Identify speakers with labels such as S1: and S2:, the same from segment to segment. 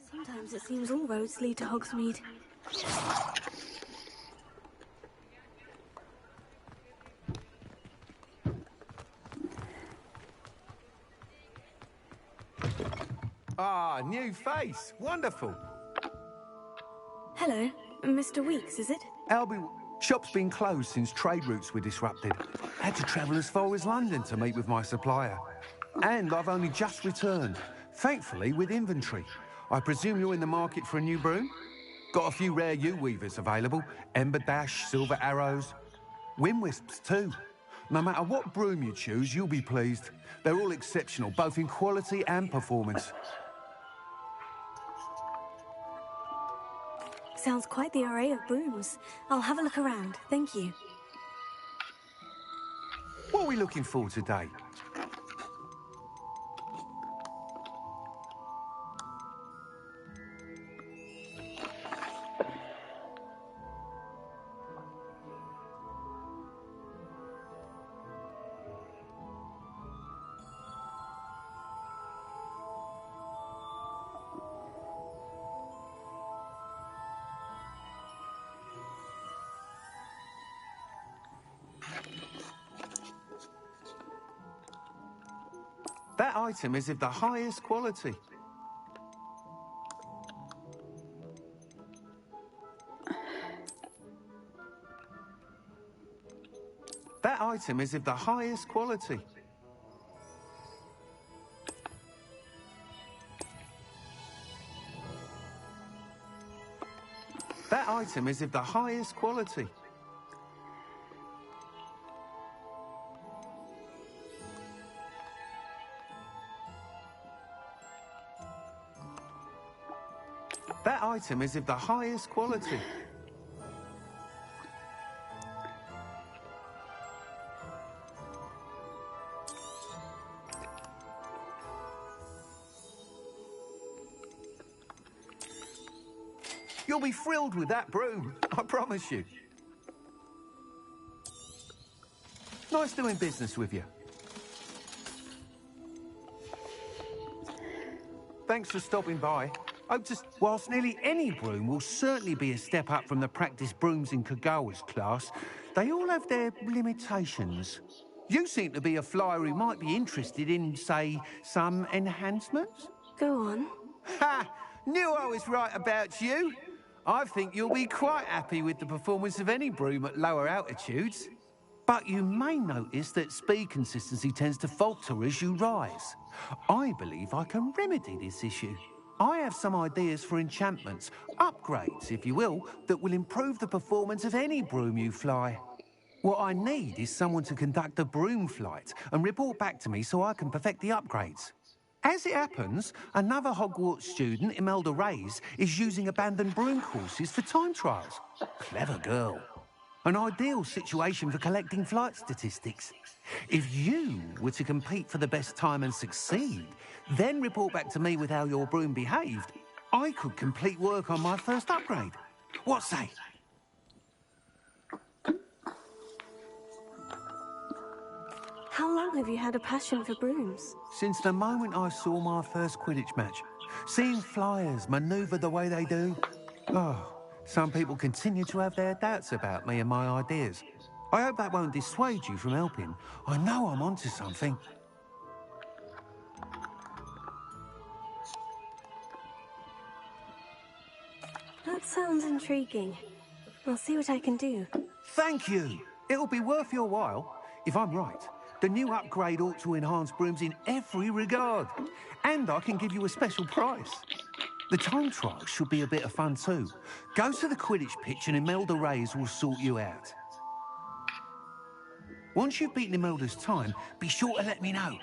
S1: Sometimes it seems all roads lead to Hogsmeade.
S2: Ah, new face. Wonderful.
S1: Hello, Mr. Weeks, is it?
S2: Albie, shop's been closed since trade routes were disrupted. Had to travel as far as London to meet with my supplier. And I've only just returned, thankfully with inventory. I presume you're in the market for a new broom? Got a few rare U-weavers available. Ember Dash, Silver Arrows. Wind Wisps too. No matter what broom you choose, you'll be pleased. They're all exceptional, both in quality and performance.
S1: Sounds quite the array of brooms. I'll have a look around, thank you.
S2: What are we looking for today? That item is of the highest quality. That item is of the highest quality. That item is of the highest quality. That item is of the highest quality. You'll be thrilled with that broom, I promise you. Nice doing business with you. Thanks for stopping by. Whilst nearly any broom will certainly be a step up from the practice brooms in Kagawa's class, they all have their limitations. You seem to be a flyer who might be interested in, say, some enhancements?
S1: Go on.
S2: Ha! Knew I was right about you. I think you'll be quite happy with the performance of any broom at lower altitudes. But you may notice that speed consistency tends to falter as you rise. I believe I can remedy this issue. I have some ideas for enchantments, upgrades, if you will, that will improve the performance of any broom you fly. What I need is someone to conduct a broom flight and report back to me so I can perfect the upgrades. As it happens, another Hogwarts student, Imelda Reyes, is using abandoned broom courses for time trials. Clever girl. An ideal situation for collecting flight statistics. If you were to compete for the best time and succeed, then report back to me with how your broom behaved, I could complete work on my first upgrade. What say?
S1: How long have you had a passion for brooms?
S2: Since the moment I saw my first Quidditch match. Seeing flyers manoeuvre the way they do. Oh, some people continue to have their doubts about me and my ideas. I hope that won't dissuade you from helping. I know I'm onto something.
S1: That sounds intriguing. I'll see what I can do.
S2: Thank you. It'll be worth your while. If I'm right, the new upgrade ought to enhance brooms in every regard. And I can give you a special price. The time trial should be a bit of fun too. Go to the Quidditch pitch and Imelda Reyes will sort you out. Once you've beaten Imelda's time, be sure to let me know.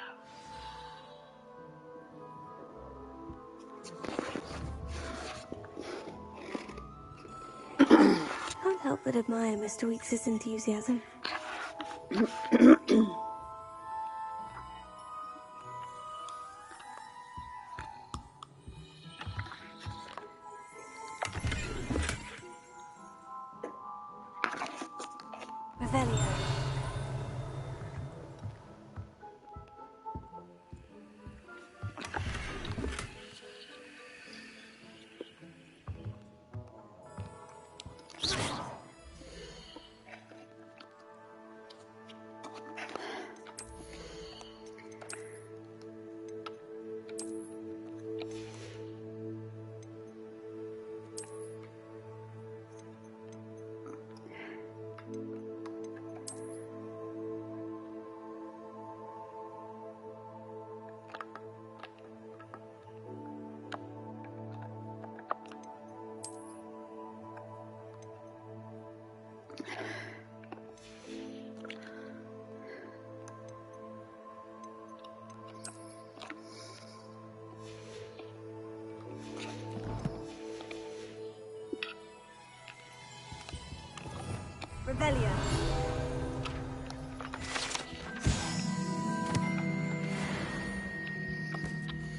S1: Can't help but admire Mr. Weeks' enthusiasm. Revelio. Revelio.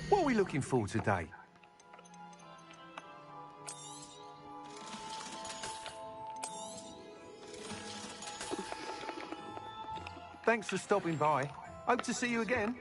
S2: What are we looking for today? Thanks for stopping by. Hope to see you again.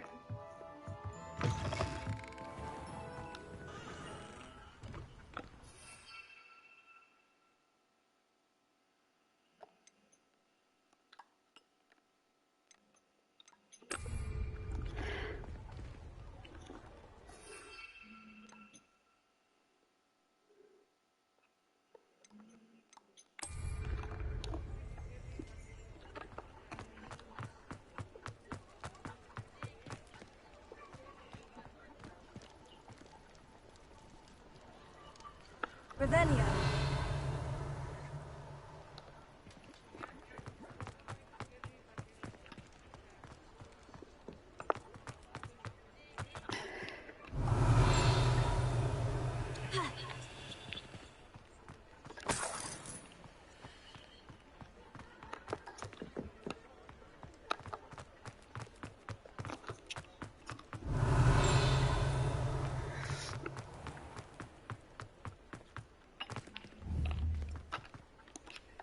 S1: Revelio.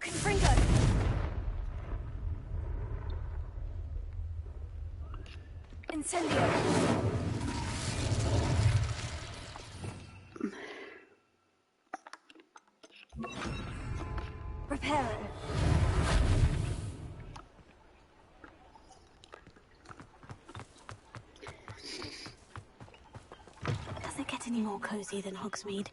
S1: Confringo. Incendio. Reparo. Does it get any more cozy than Hogsmeade?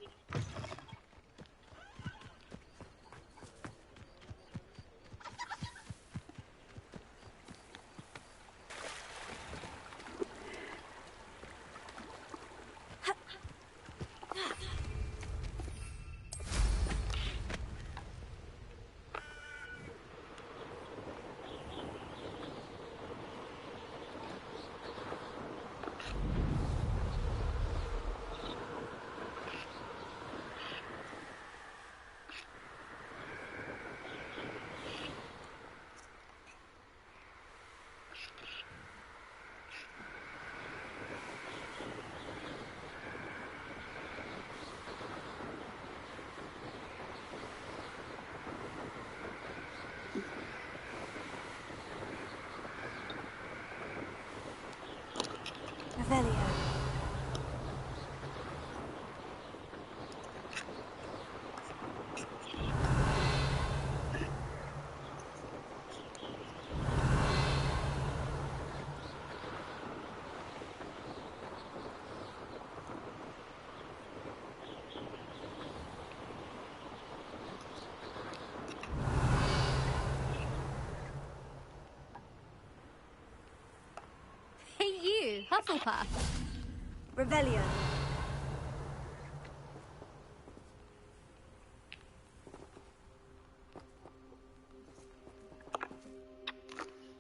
S1: Revelio.
S3: Hey you, Hufflepuff.
S1: Revelio.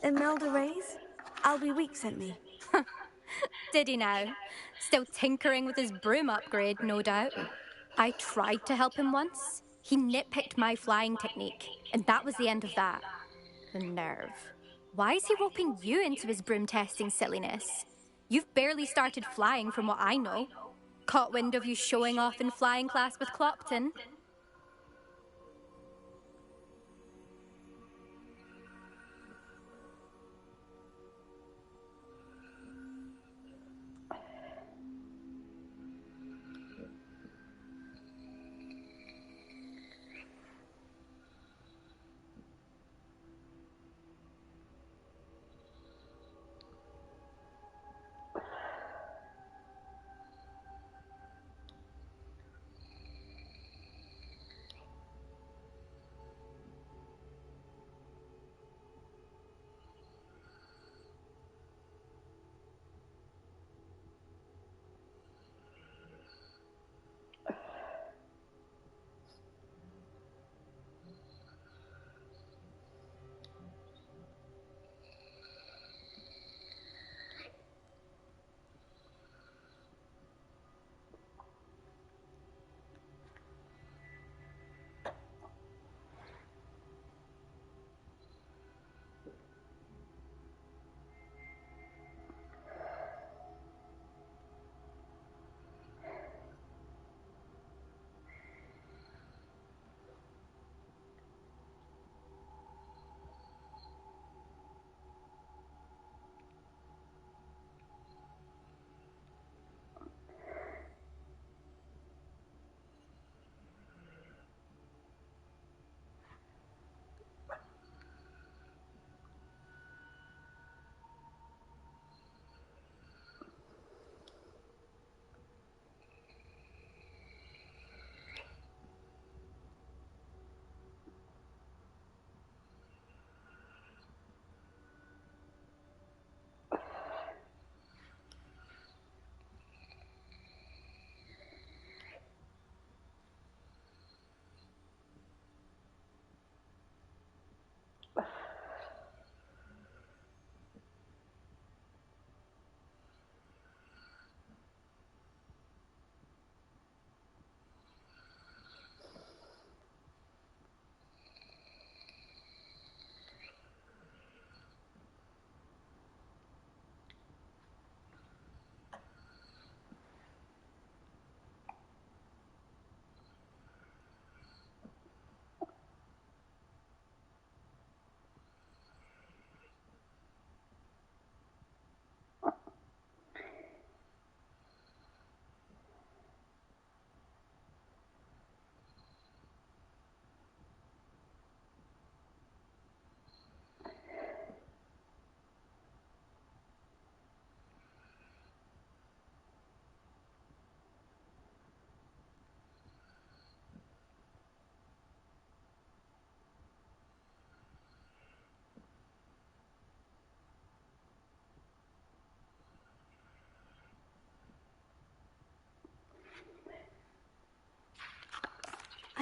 S1: Imelda Reyes? Albie Week sent me.
S3: Did he now? Still tinkering with his broom upgrade, no doubt. I tried to help him once. He nitpicked my flying technique, and that was the end of that. The nerve. Why is he roping you into his broom testing silliness? You've barely started flying from what I know. Caught wind of you showing off in flying class with Clopton.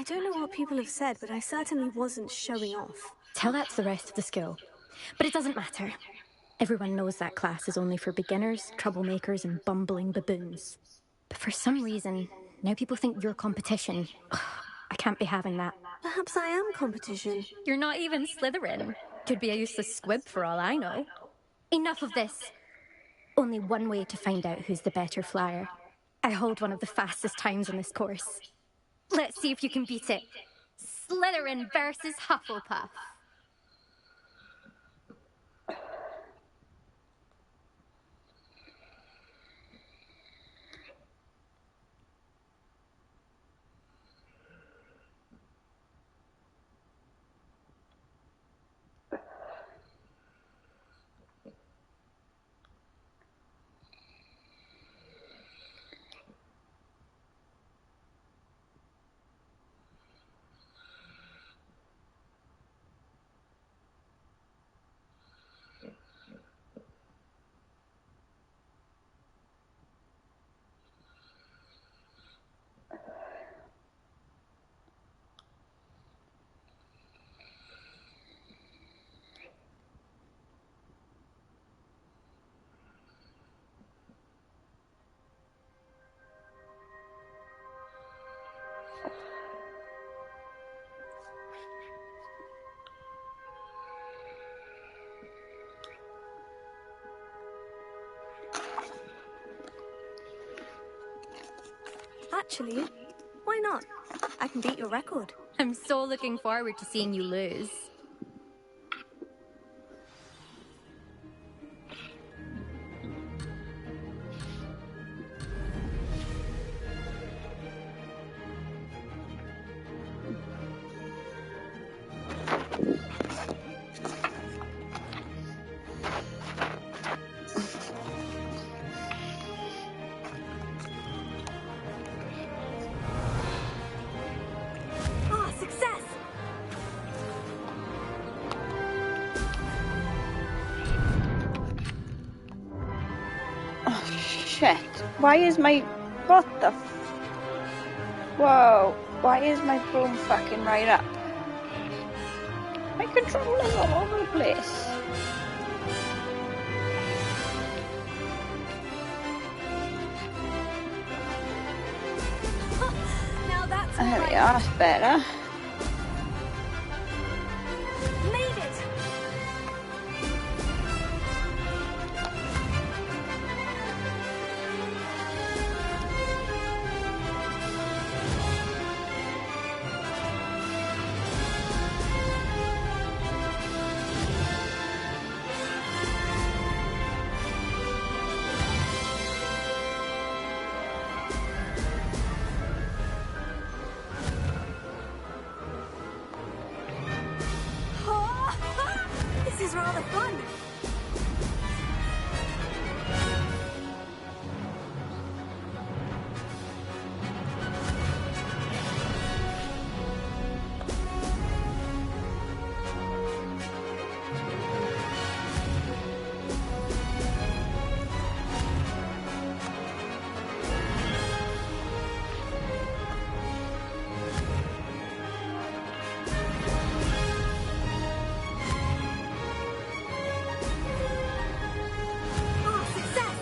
S1: don't know what people have said, but I certainly wasn't showing off.
S3: Tell that to the rest of the school. But it doesn't matter. Everyone knows that class is only for beginners, troublemakers, and bumbling baboons. But for some reason, now people think you're competition. I can't be having that.
S1: Perhaps I am competition.
S3: You're not even Slytherin. Could be a useless squib for all I know. Enough of this. Only one way to find out who's the better flyer. I hold one of the fastest times on this course. Let's see if you can beat it. Slytherin versus Hufflepuff.
S1: Actually, why not? I can beat your record.
S3: I'm so looking forward to seeing you lose.
S1: Ah, success!
S4: Oh, shit. Why is my... What the Whoa. Why is my broom fucking right up? My controller's all over the place.
S1: Now that's
S4: There we
S1: right.
S4: are, that's better.
S1: Made it! This is rather fun. Ah, success!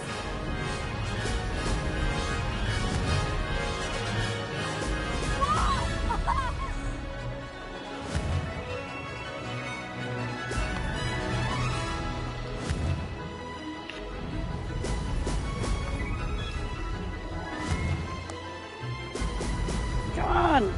S4: Come on.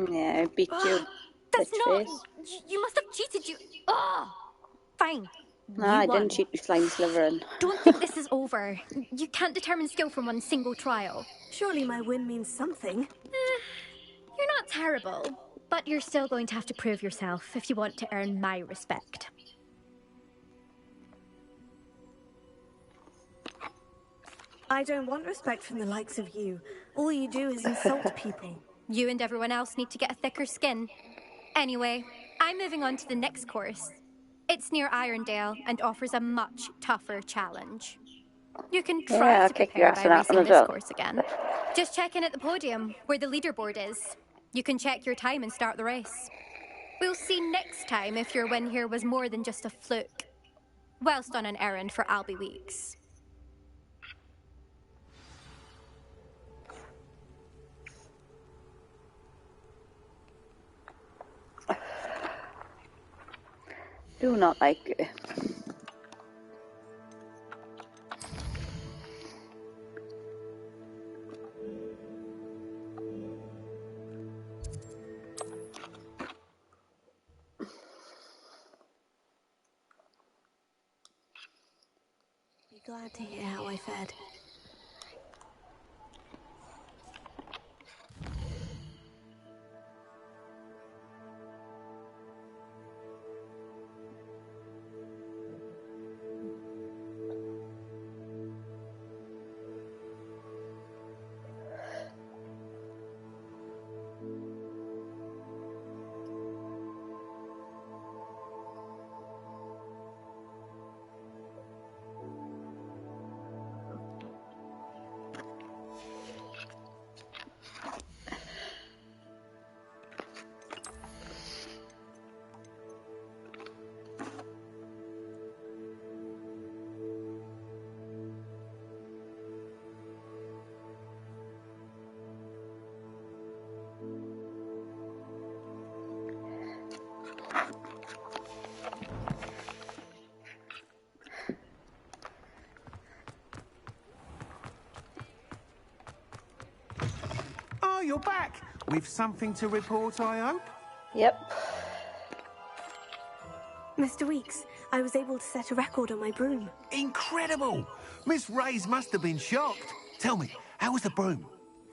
S4: Yeah, I beat you,
S3: That's
S4: bitch
S3: not.
S4: face.
S3: You must have cheated. You. Oh, fine.
S4: No,
S3: You
S4: I
S3: won.
S4: didn't cheat with flying slivering.
S3: Don't think this is over. You can't determine skill from one single trial.
S1: Surely my win means something.
S3: You're not terrible, but you're still going to have to prove yourself if you want to earn my respect.
S1: I don't want respect from the likes of you. All you do is insult people.
S3: You and everyone else need to get a thicker skin. Anyway, I'm moving on to the next course. It's near Irondale and offers a much tougher challenge. You can try
S4: Yeah, I'll
S3: to
S4: kick your
S3: prepare
S4: ass
S3: by
S4: in that one
S3: racing
S4: as
S3: this
S4: well.
S3: course again. Just check in at the podium, where the leaderboard is. You can check your time and start the race. We'll see next time if your win here was more than just a fluke. Whilst on an errand for Albie Weeks.
S4: Do not like you.
S1: Be glad to hear how I fared.
S2: Oh, you're back! With something to report, I hope?
S4: Yep.
S1: Mr. Weeks, I was able to set a record on my broom.
S2: Incredible! Miss Ray's must have been shocked. Tell me, how was the broom?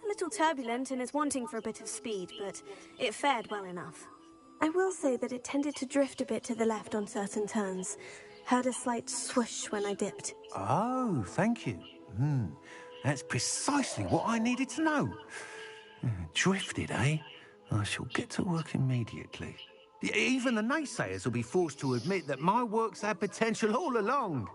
S1: A little turbulent and is wanting for a bit of speed, but it fared well enough. I will say that it tended to drift a bit to the left on certain turns. Heard a slight swoosh when I dipped.
S2: Oh, thank you. That's precisely what I needed to know. Drifted, eh? I shall get to work immediately. Even the naysayers will be forced to admit that my work's had potential all along.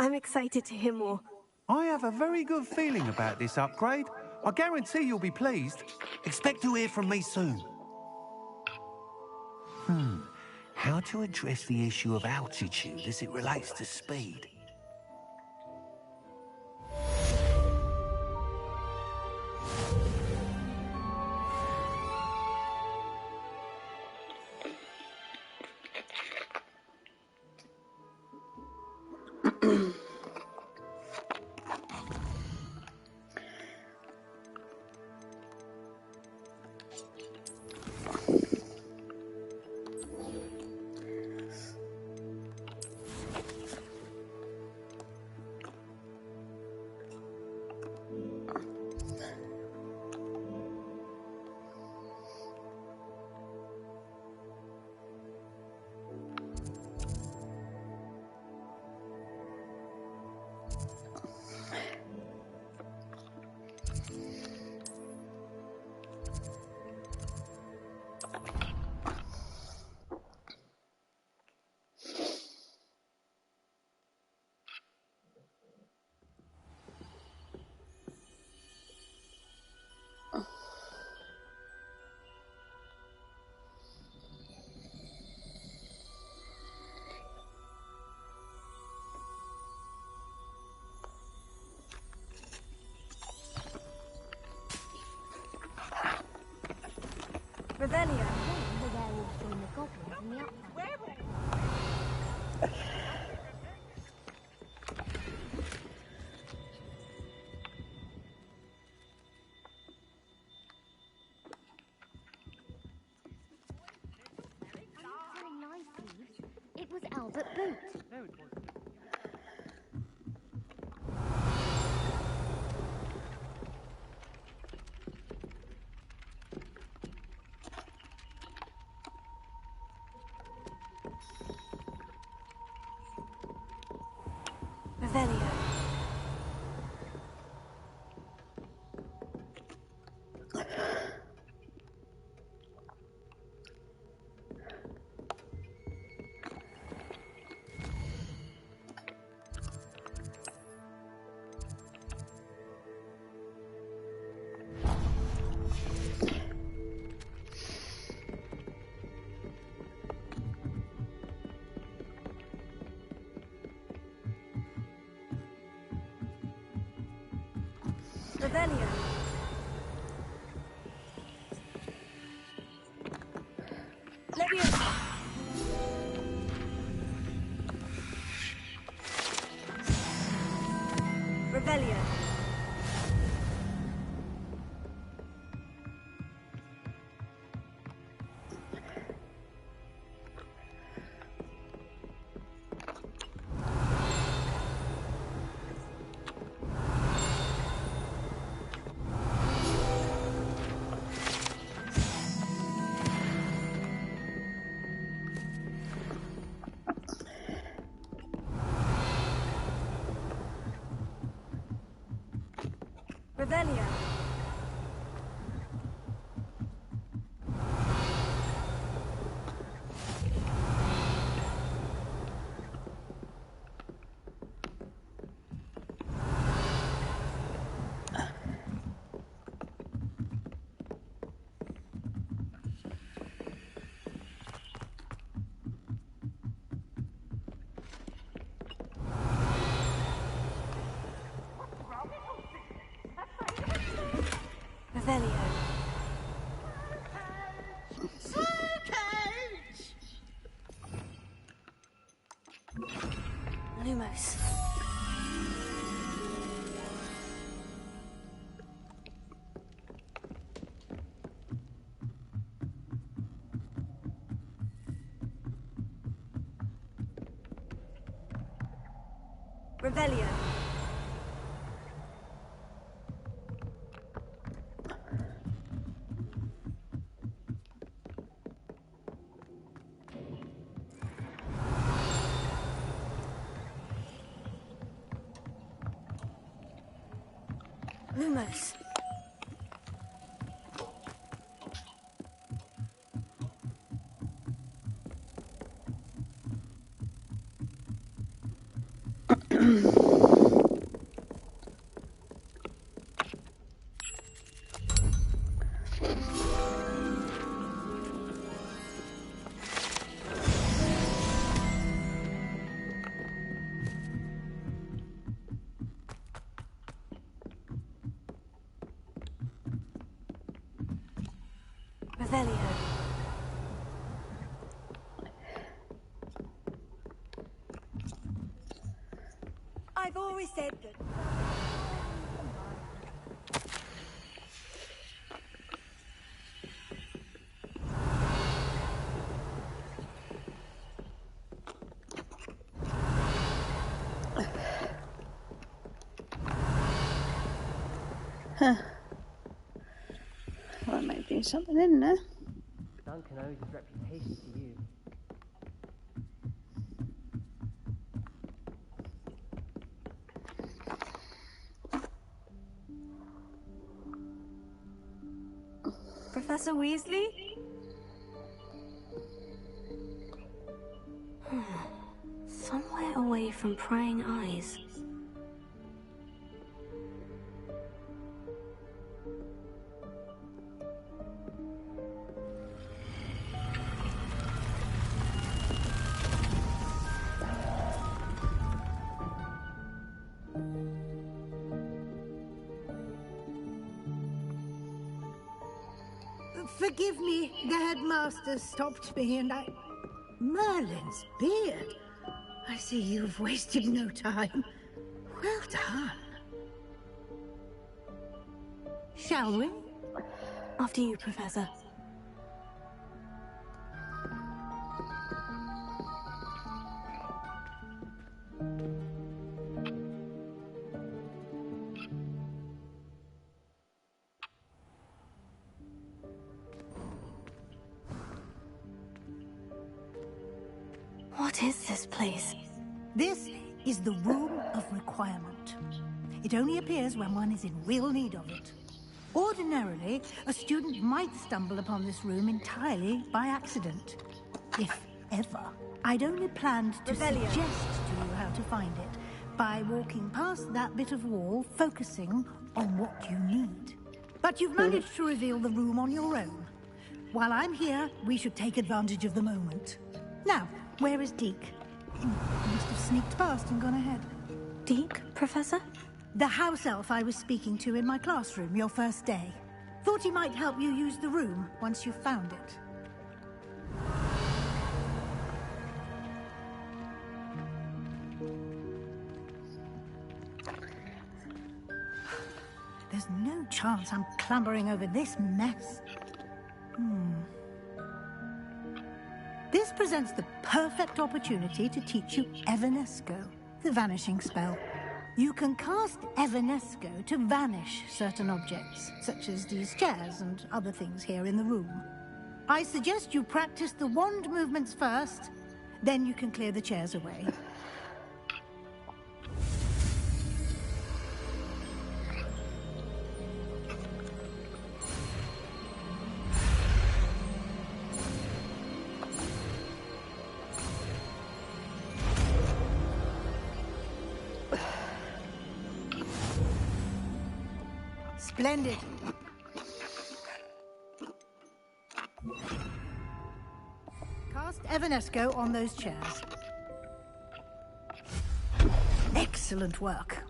S1: I'm excited to hear more.
S2: I have a very good feeling about this upgrade. I guarantee you'll be pleased. Expect to hear from me soon. How to address the issue of altitude as it relates to speed?
S1: Revelio.
S5: It was Albert Boot.
S1: Revelio. Revelio. Leviosa. Revelio. Revelio. Revelio. Lumos. Revelio. Lumos. Revelio. I've always said that.
S4: Huh. Well, there might be something in there.
S6: Duncan owes his reputation to you.
S1: Professor Weasley? Somewhere away from prying eyes.
S7: Forgive me, the headmaster stopped me and I... Merlin's beard. I see you've wasted no time. Well done. Shall we?
S1: After you, Professor. What is this place?
S7: This is the Room of Requirement. It only appears when one is in real need of it. Ordinarily, a student might stumble upon this room entirely by accident. If ever. I'd only planned to suggest to you how to find it by walking past that bit of wall, focusing on what you need. But you've managed to reveal the room on your own. While I'm here, we should take advantage of the moment. Now, where is Deke? He must have sneaked past and gone ahead.
S1: Deke, Professor?
S7: The house elf I was speaking to in my classroom your first day. Thought he might help you use the room once you've found it. There's no chance I'm clambering over this mess. This presents the perfect opportunity to teach you Evanesco, the vanishing spell. You can cast Evanesco to vanish certain objects, such as these chairs and other things here in the room. I suggest you practice the wand movements first, then you can clear the chairs away. Splendid. Cast Evanesco on those chairs. Excellent work.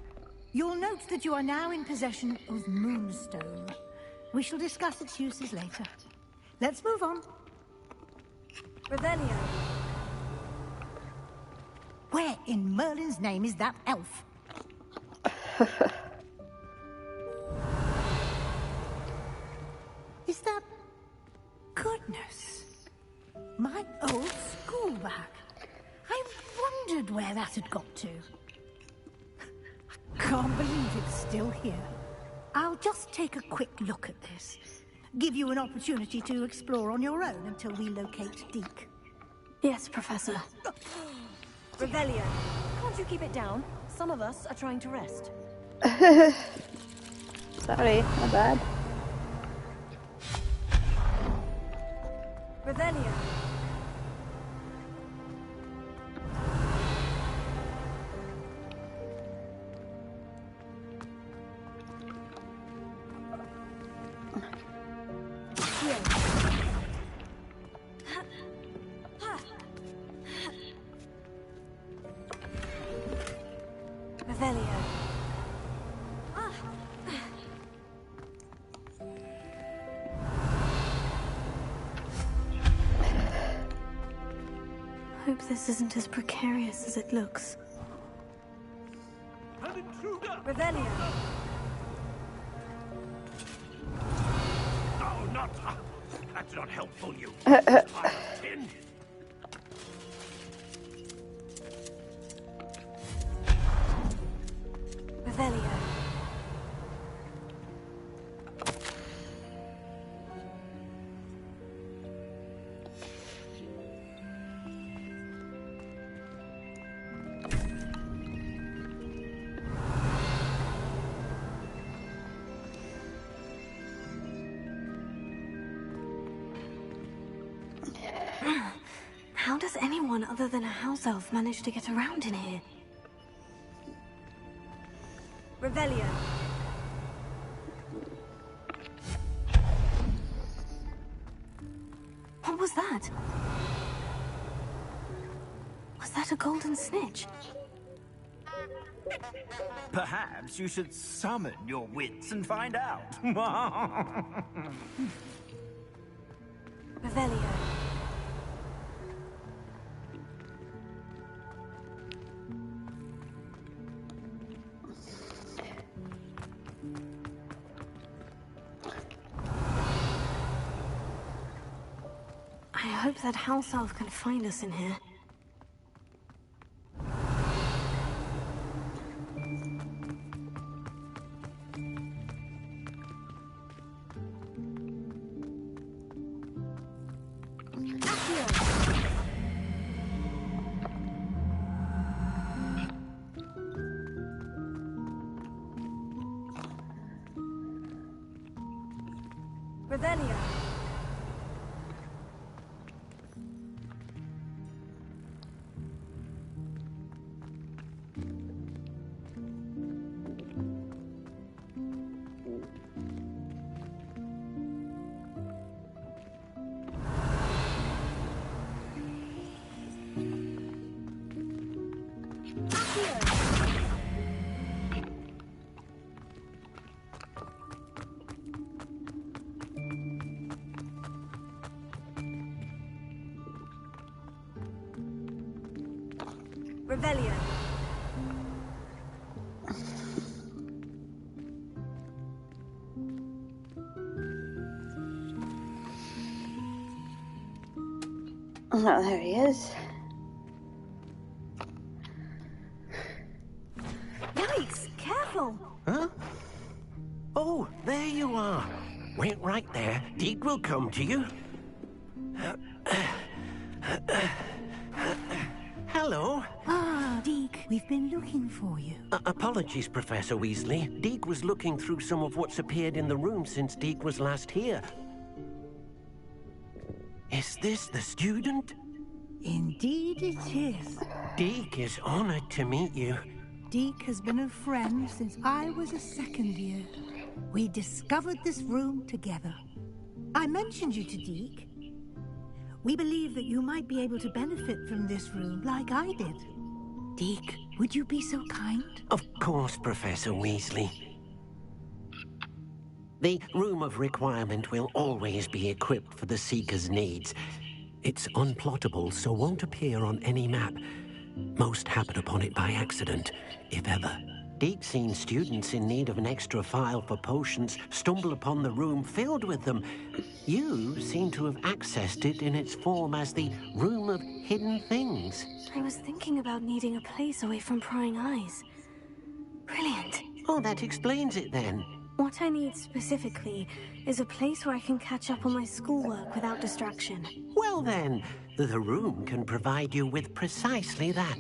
S7: You'll note that you are now in possession of Moonstone. We shall discuss its uses later. Let's move on.
S1: Revelio.
S7: Where in Merlin's name is that elf? Is that... Goodness. My old school bag. I wondered where that had got to. I can't believe it's still here. I'll just take a quick look at this. Give you an opportunity to explore on your own until we locate Deke.
S1: Yes, Professor.
S8: Revelio, can't you keep it down? Some of us are trying to rest.
S4: Sorry, my bad.
S1: Revelio. Revelio. Hope this isn't as precarious as it looks.
S2: An intruder!
S1: Revelio.
S2: No, not... That's not helpful, you... tin.
S1: Revelio. How does anyone other than a house elf manage to get around in here? Revelio. What was that? Was that a golden snitch?
S9: Perhaps you should summon your wits and find out.
S1: Revelio. I hope that house elf can find us in here. Revelio. Revelio.
S4: Oh, there he is.
S1: Yikes! Careful!
S10: Huh? Oh, there you are. Wait right there. Deke will come to you. Hello.
S7: Ah, Deke, we've been looking for you.
S10: Apologies, Professor Weasley. Deke was looking through some of what's appeared in the room since Deke was last here. Is this the student?
S7: Indeed it is.
S10: Deke is honored to meet you.
S7: Deke has been a friend since I was a second year. We discovered this room together. I mentioned you to Deke. We believe that you might be able to benefit from this room like I did. Deke, would you be so kind?
S10: Of course, Professor Weasley. The Room of Requirement will always be equipped for the Seeker's needs. It's unplottable, so won't appear on any map. Most happen upon it by accident, if ever. Deke's seen students in need of an extra file for potions stumble upon the room filled with them. You seem to have accessed it in its form as the Room of Hidden Things.
S1: I was thinking about needing a place away from prying eyes. Brilliant.
S10: Oh, that explains it then.
S1: What I need specifically is a place where I can catch up on my schoolwork without distraction.
S10: Well then, the room can provide you with precisely that.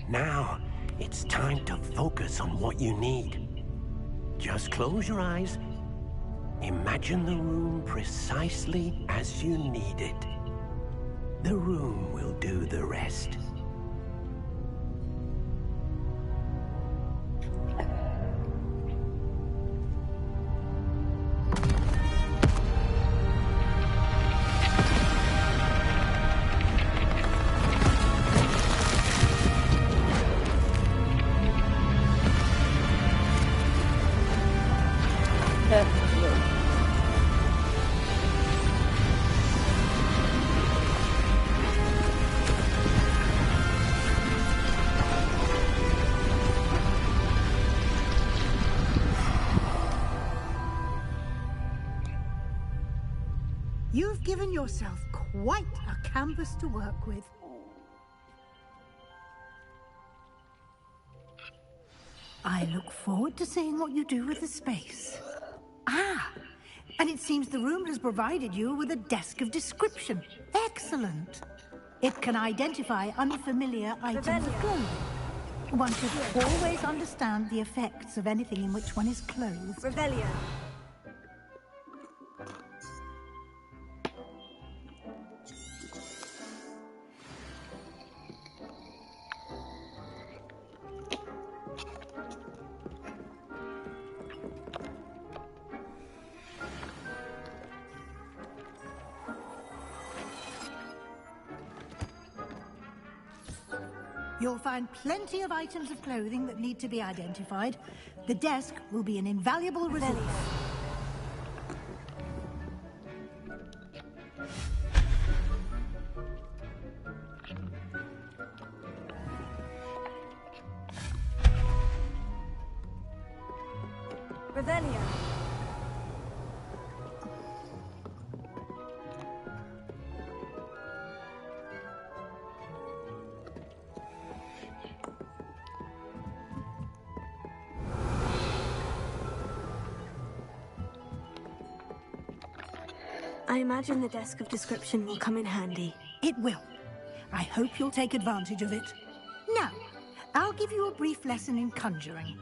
S10: Now, it's time to focus on what you need. Just close your eyes. Imagine the room precisely as you need it. The room will do the rest.
S7: You've given yourself quite a canvas to work with. I look forward to seeing what you do with the space. Ah, and it seems the room has provided you with a desk of description. Excellent. It can identify unfamiliar items of clothing. One should always understand the effects of anything in which one is clothed.
S1: Revelio.
S7: You'll find plenty of items of clothing that need to be identified. The desk will be an invaluable resource.
S1: Revelio. I imagine the desk of description will come in handy.
S7: It will. I hope you'll take advantage of it. Now, I'll give you a brief lesson in conjuring.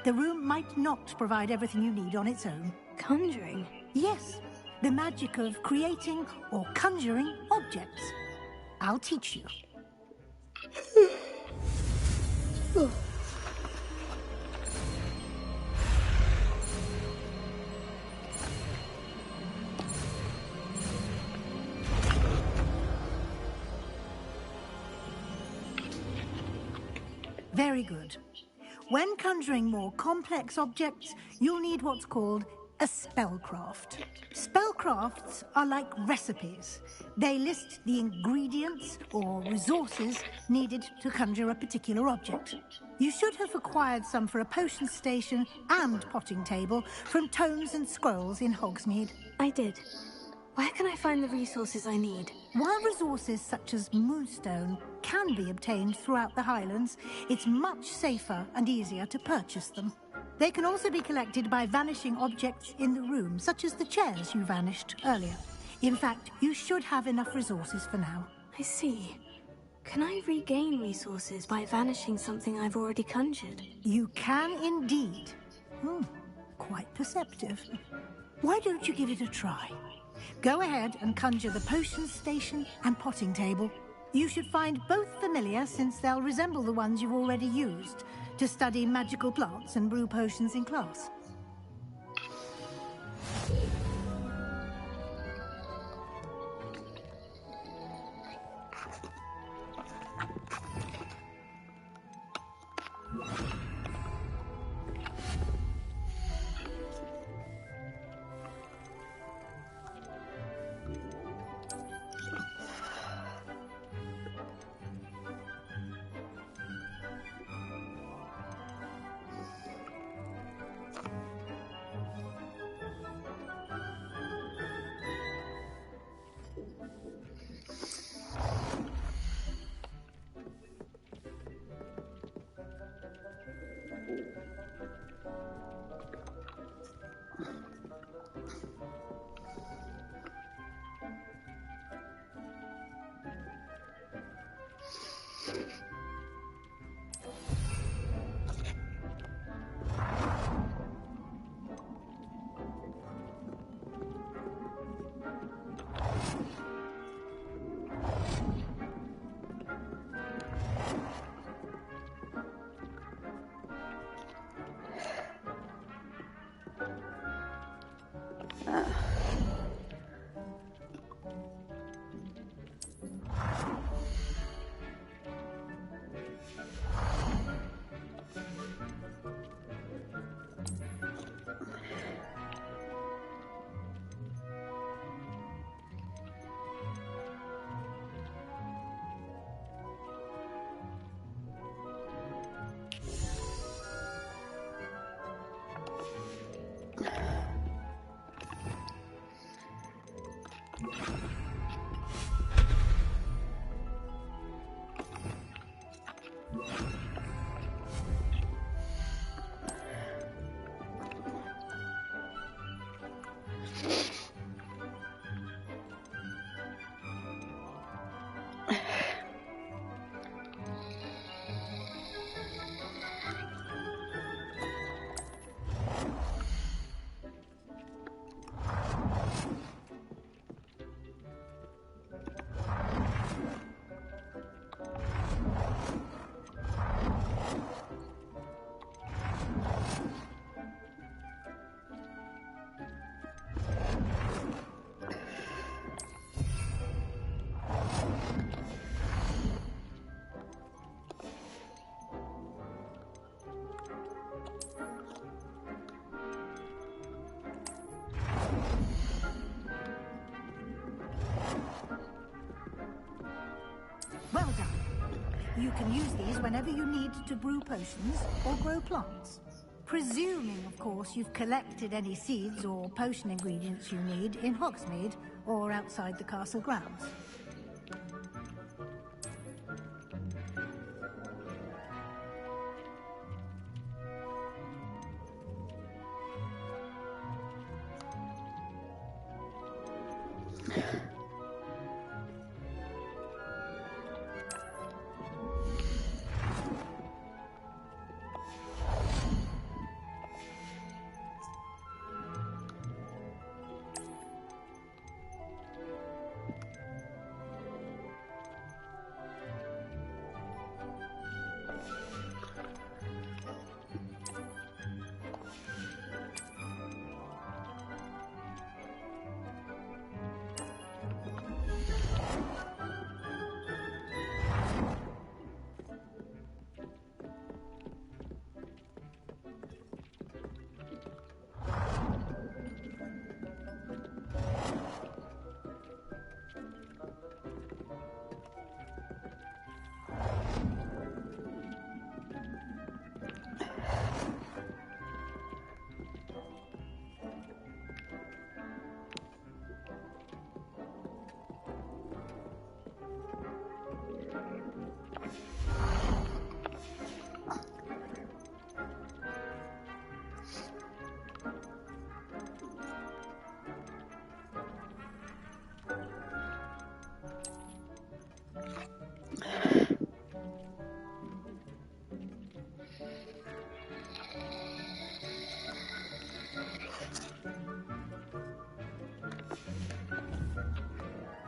S7: The room might not provide everything you need on its own.
S1: Conjuring?
S7: Yes, the magic of creating or conjuring objects. I'll teach you. Very good. When conjuring more complex objects, you'll need what's called a spellcraft. Spellcrafts are like recipes. They list the ingredients or resources needed to conjure a particular object. You should have acquired some for a potion station and potting table from tomes and scrolls in Hogsmeade.
S1: I did. Where can I find the resources I need?
S7: While resources such as moonstone can be obtained throughout the Highlands, it's much safer and easier to purchase them. They can also be collected by vanishing objects in the room, such as the chairs you vanished earlier. In fact, you should have enough resources for now.
S1: I see. Can I regain resources by vanishing something I've already conjured?
S7: You can indeed. Quite perceptive. Why don't you give it a try? Go ahead and conjure the potion station and potting table. You should find both familiar, since they'll resemble the ones you've already used to study magical plants and brew potions in class. You can use these whenever you need to brew potions or grow plants. Presuming, of course, you've collected any seeds or potion ingredients you need in Hogsmeade or outside the castle grounds.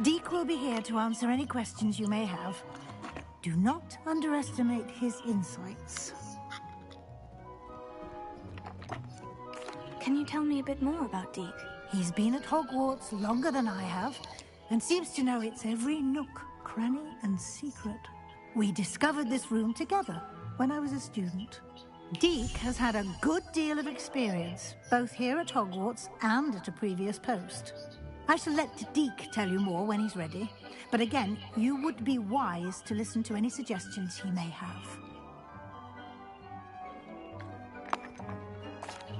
S7: Deke will be here to answer any questions you may have. Do not underestimate his insights.
S1: Can you tell me a bit more about Deke?
S7: He's been at Hogwarts longer than I have, and seems to know its every nook, cranny, and secret. We discovered this room together when I was a student. Deke has had a good deal of experience, both here at Hogwarts and at a previous post. I shall let Deke tell you more when he's ready, but again, you would be wise to listen to any suggestions he may have.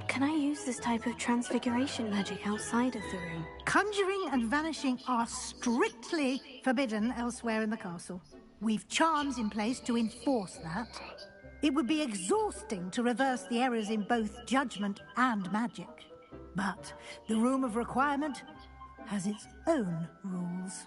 S1: Can I use this type of transfiguration magic outside of the room?
S7: Conjuring and vanishing are strictly forbidden elsewhere in the castle. We've charms in place to enforce that. It would be exhausting to reverse the errors in both judgment and magic. But the Room of Requirement has its own rules.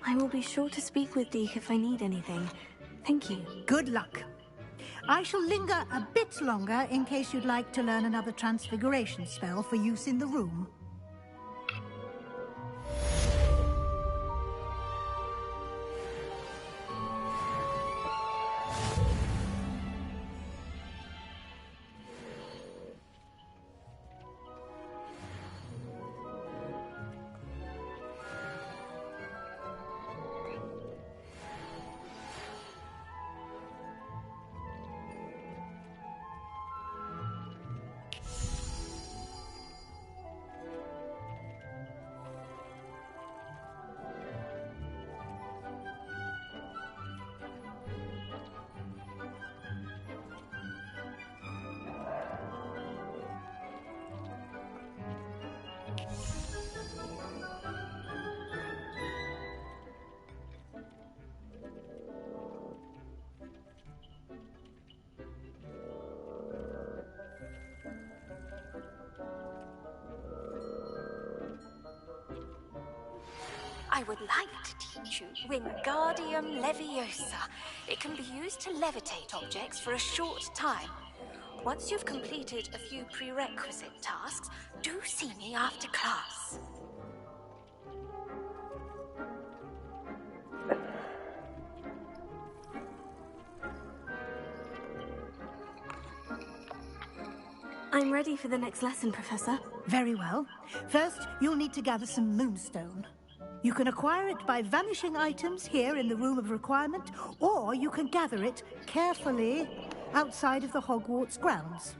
S1: I will be sure to speak with Deke if I need anything. Thank you.
S7: Good luck. I shall linger a bit longer in case you'd like to learn another transfiguration spell for use in the room.
S11: I would like to teach you Wingardium Leviosa. It can be used to levitate objects for a short time. Once you've completed a few prerequisite tasks, do see me after class.
S1: I'm ready for the next lesson, Professor.
S7: Very well. First, you'll need to gather some moonstone. You can acquire it by vanishing items here in the Room of Requirement, or you can gather it carefully outside of the Hogwarts grounds.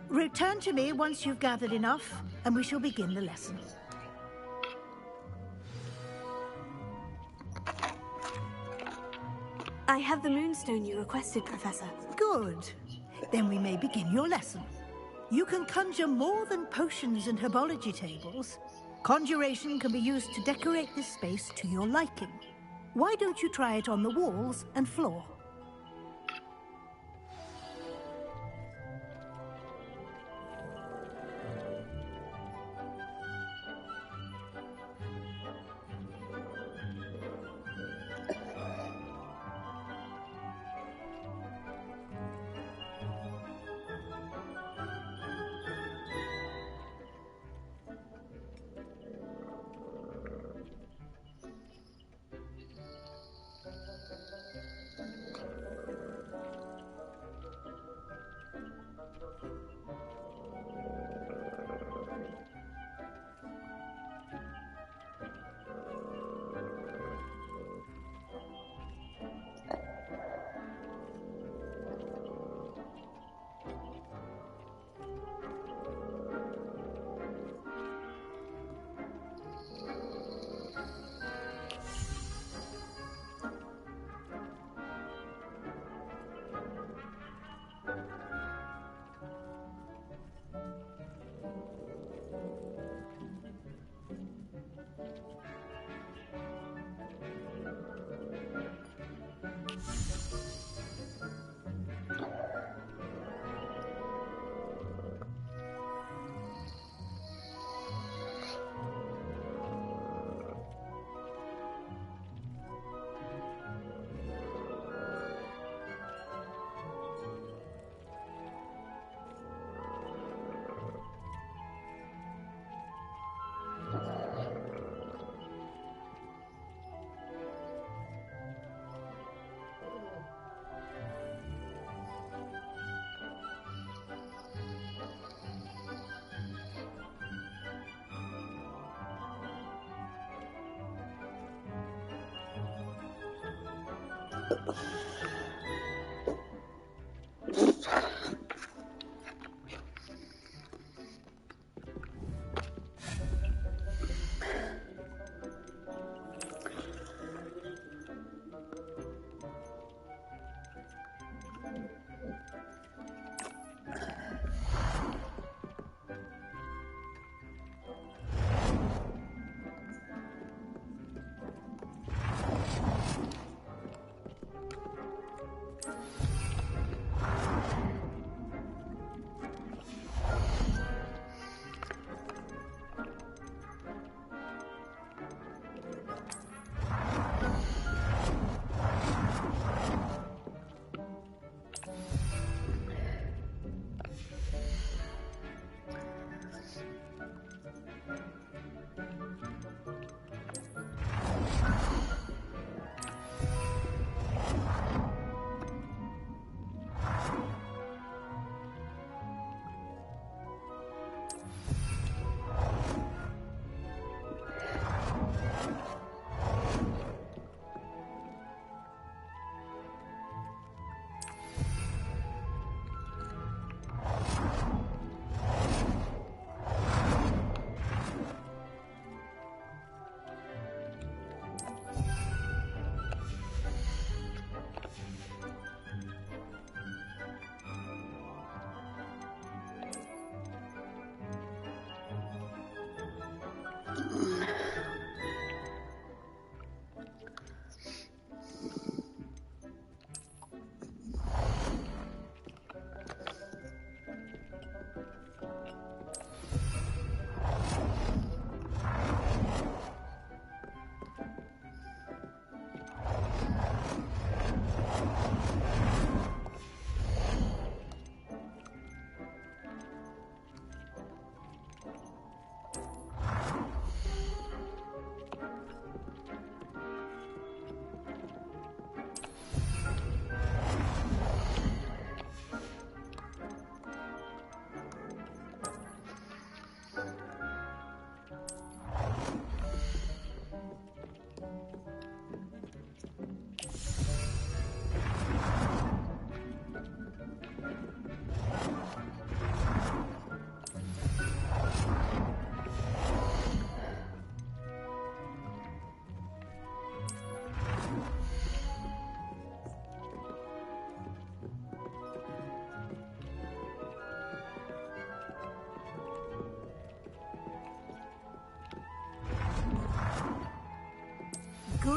S7: Return to me once you've gathered enough, and we shall begin the lesson.
S1: I have the moonstone you requested, Professor.
S7: Good. Then we may begin your lesson. You can conjure more than potions and herbology tables. Conjuration can be used to decorate this space to your liking. Why don't you try it on the walls and floor?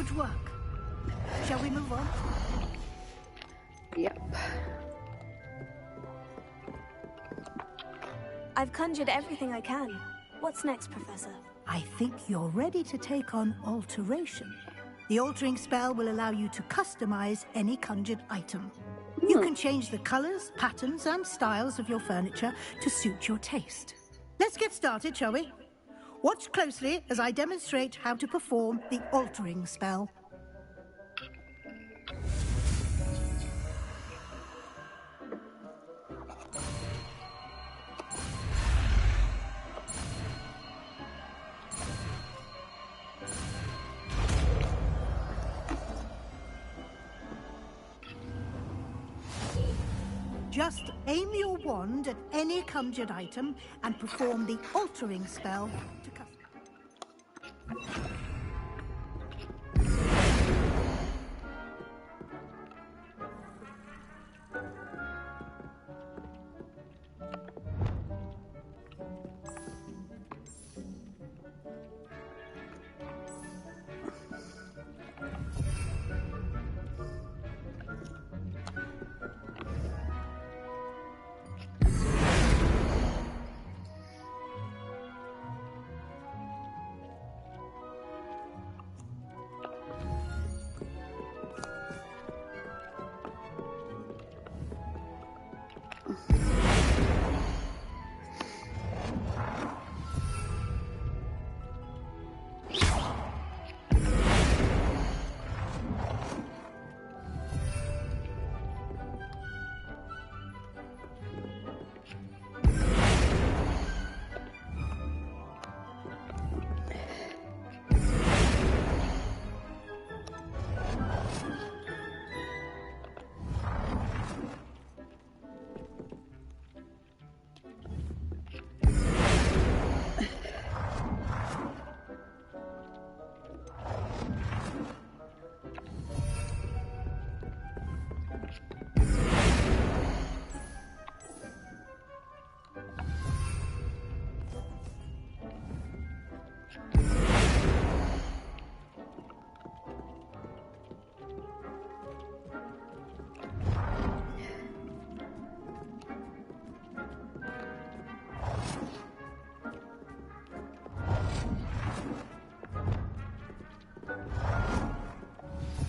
S7: Good work. Shall we move on?
S4: Yep.
S1: I've conjured everything I can. What's next, Professor?
S7: I think you're ready to take on alteration. The altering spell will allow you to customize any conjured item. You can change the colors, patterns, and styles of your furniture to suit your taste. Let's get started, shall we? Watch closely as I demonstrate how to perform the altering spell. Just aim your wand at any conjured item and perform the altering spell to custom.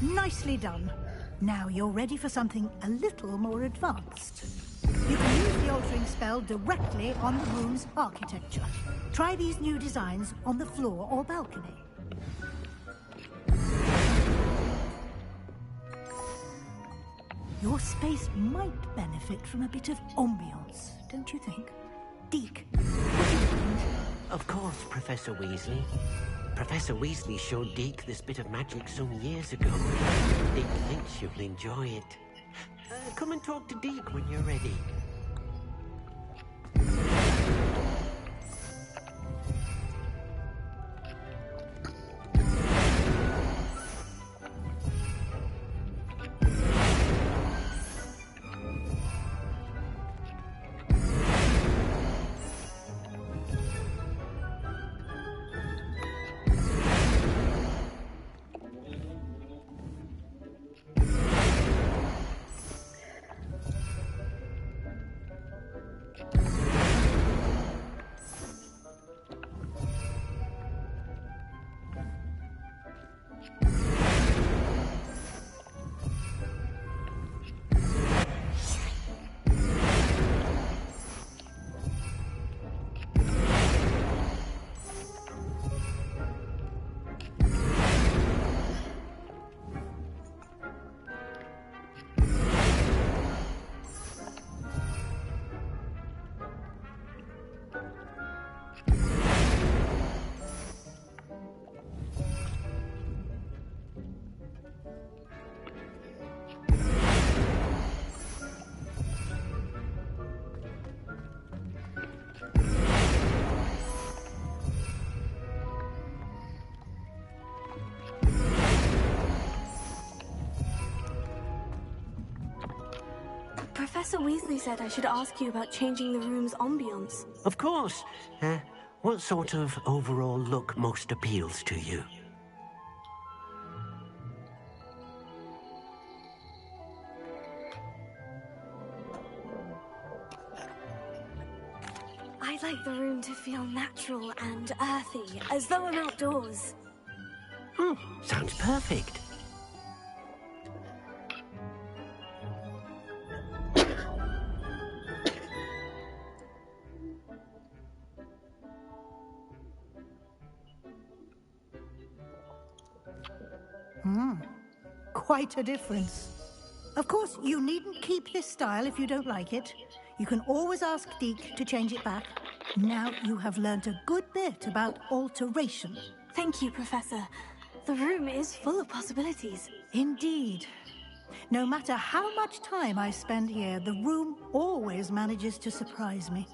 S7: Nicely done. Now you're ready for something a little more advanced. You can use the altering spell directly on the room's architecture. Try these new designs on the floor or balcony. Your space might benefit from a bit of ambiance, don't you think? Deke, would you mind?
S10: Of course, Professor Weasley. Professor Weasley showed Deke this bit of magic some years ago. Deke thinks you'll enjoy it. Come and talk to Deke when you're ready.
S1: Professor Weasley said I should ask you about changing the room's ambience.
S10: Of course. What sort of overall look most appeals to you?
S1: I'd like the room to feel natural and earthy, as though I'm outdoors.
S10: Sounds perfect.
S7: Quite a difference. Of course, you needn't keep this style if you don't like it. You can always ask Deke to change it back. Now you have learnt a good bit about alteration.
S1: Thank you, Professor. The room is full of possibilities.
S7: Indeed. No matter how much time I spend here, the room always manages to surprise me.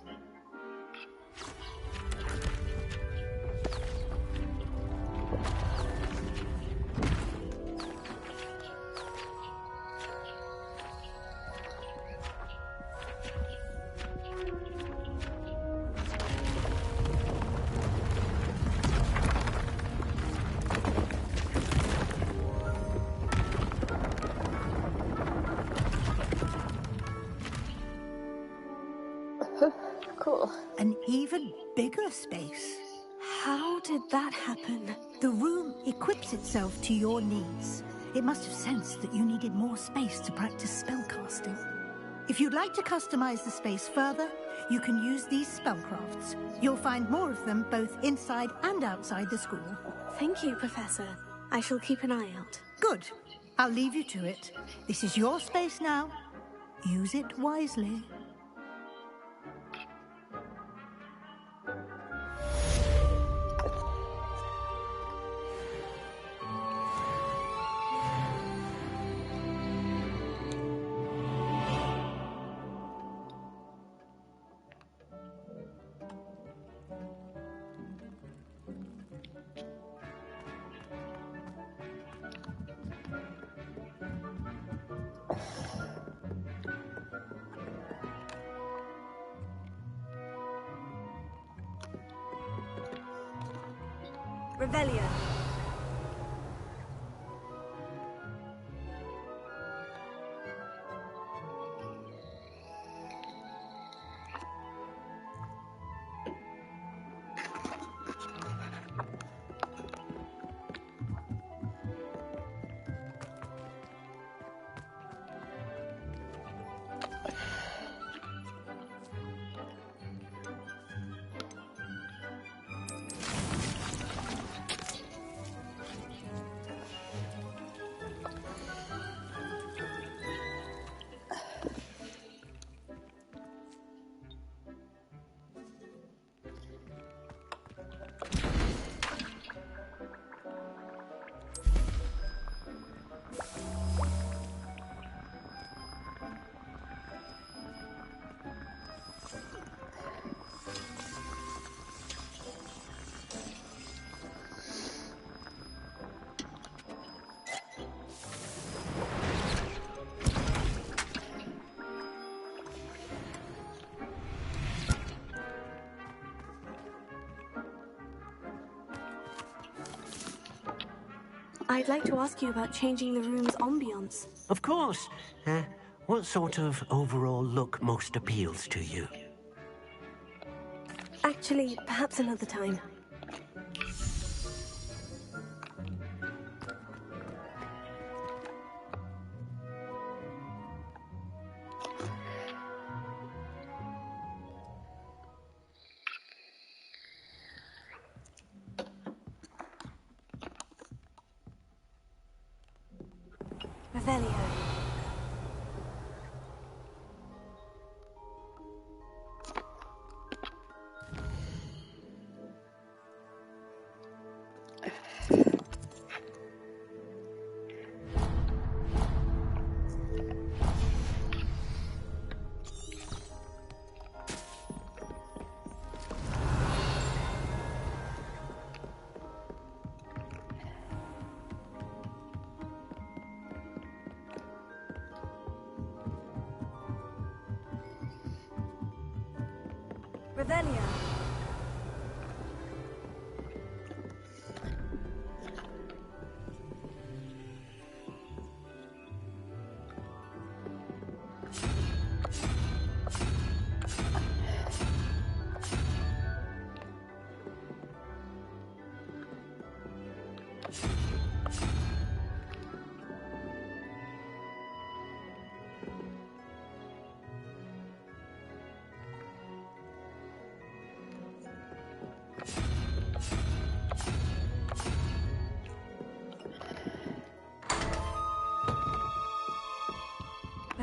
S4: Cool.
S7: An even bigger space.
S1: How did that happen?
S7: The room equips itself to your needs. It must have sensed that you needed more space to practice spellcasting. If you'd like to customize the space further, you can use these spellcrafts. You'll find more of them both inside and outside the school.
S1: Thank you, Professor. I shall keep an eye out.
S7: Good. I'll leave you to it. This is your space now. Use it wisely.
S1: Revelio. I'd like to ask you about changing the room's ambience.
S10: Of course. What sort of overall look most appeals to you?
S1: Actually, perhaps another time. Revelio. Revelio.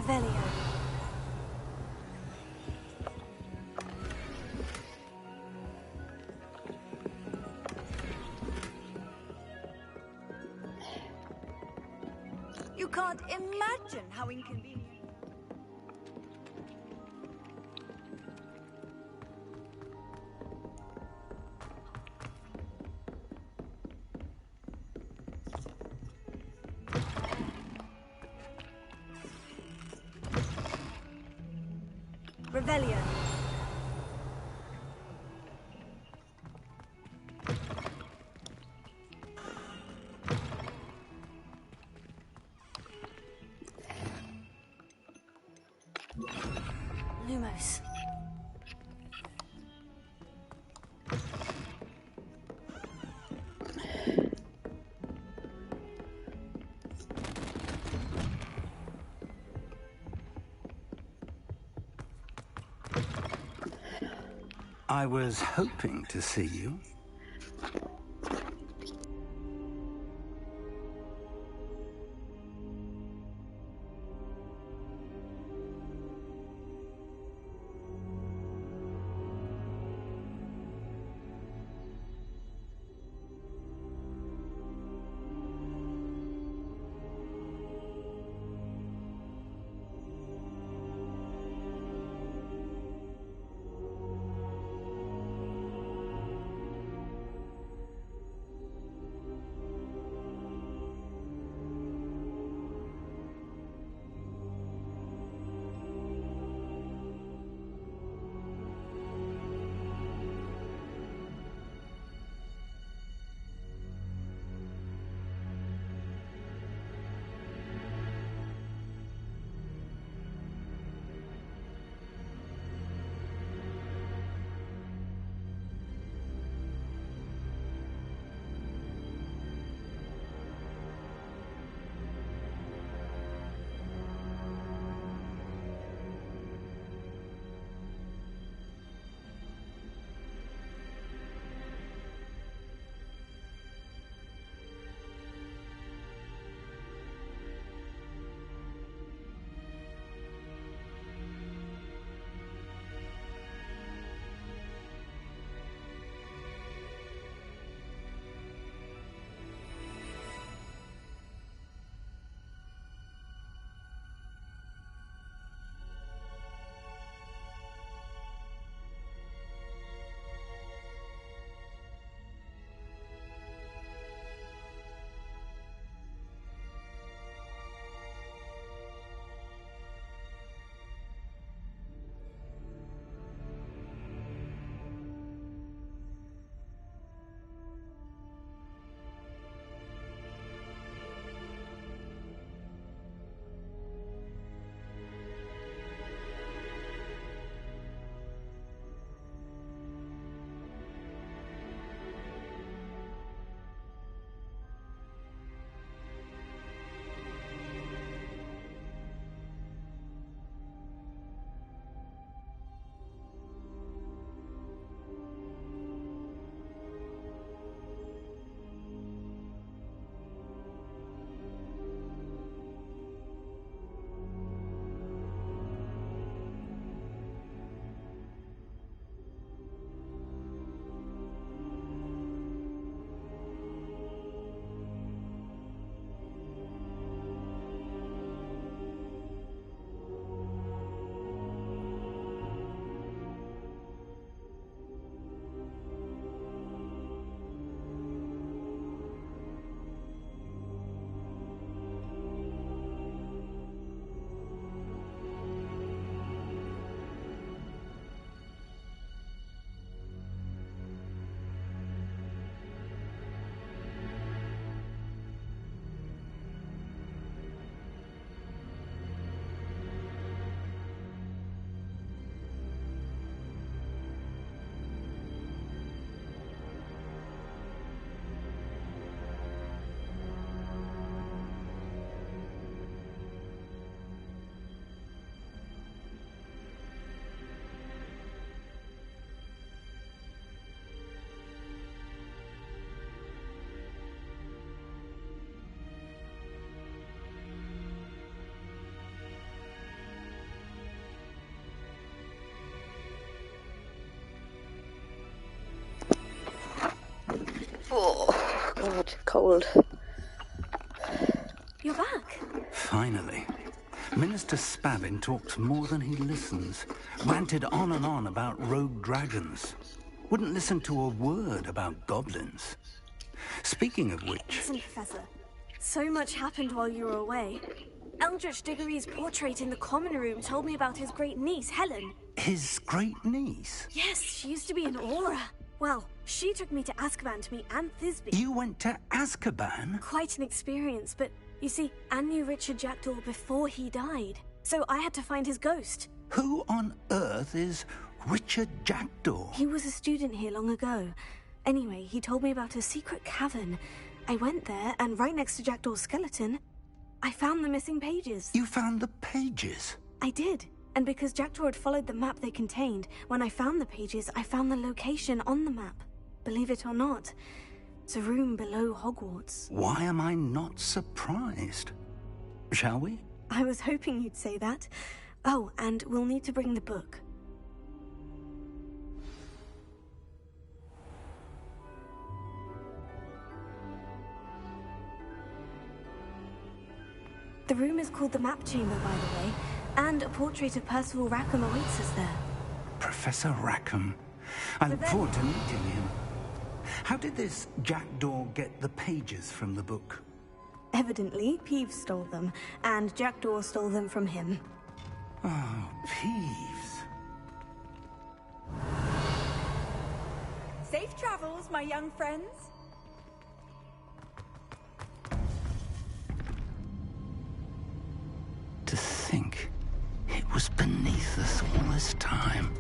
S1: Revelio.
S8: You can't imagine how inconvenient. Revelio.
S1: Lumos.
S12: I was hoping to see you.
S4: cold.
S1: You're back.
S12: Finally. Minister Spavin talks more than he listens. Ranted on and on about rogue dragons. Wouldn't listen to a word about goblins. Speaking of which...
S1: Listen, Professor. So much happened while you were away. Eldritch Diggory's portrait in the common room told me about his great niece, Helen.
S12: His great niece?
S1: Yes, she used to be an Aura. Well, she took me to Azkaban to meet Anne Thisbe.
S12: You went to Azkaban?
S1: Quite an experience, but you see, Anne knew Richard Jackdaw before he died. So I had to find his ghost.
S12: Who on earth is Richard Jackdaw?
S1: He was a student here long ago. Anyway, he told me about a secret cavern. I went there, and right next to Jackdaw's skeleton, I found the missing pages.
S12: You found the pages?
S1: I did. And because Jackdaw had followed the map they contained, when I found the pages, I found the location on the map. Believe it or not, it's a room below Hogwarts.
S12: Why am I not surprised? Shall we?
S1: I was hoping you'd say that. Oh, and we'll need to bring the book. The room is called the Map Chamber, by the way, and a portrait of Percival Rackham awaits us there.
S12: Professor Rackham. I look forward to meeting him. How did this Jackdaw get the pages from the book?
S1: Evidently, Peeves stole them, and Jackdaw stole them from him.
S12: Oh, Peeves.
S13: Safe travels, my young friends.
S12: To think it was beneath us all this time.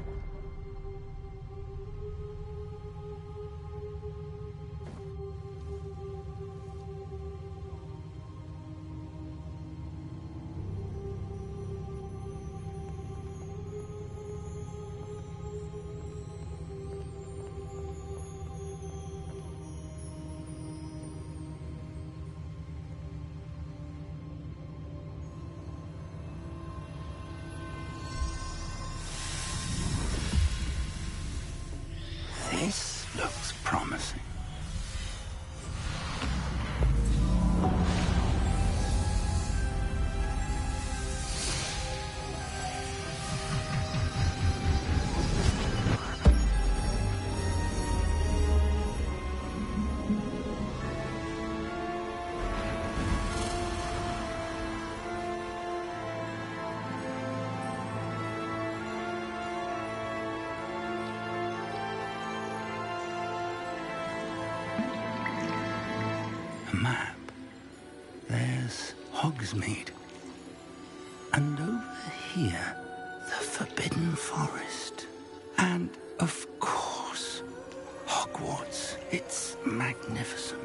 S12: This looks promising. Map. There's Hogsmeade. And over here, the Forbidden Forest. And, of course, Hogwarts. It's magnificent.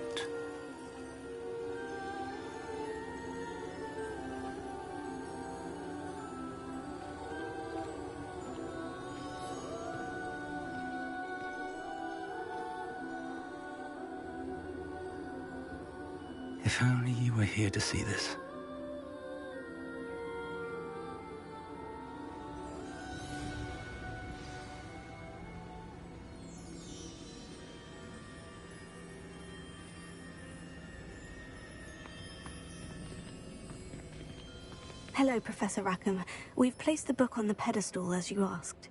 S12: If only you were here to see this.
S1: Hello, Professor Rackham. We've placed the book on the pedestal, as you asked.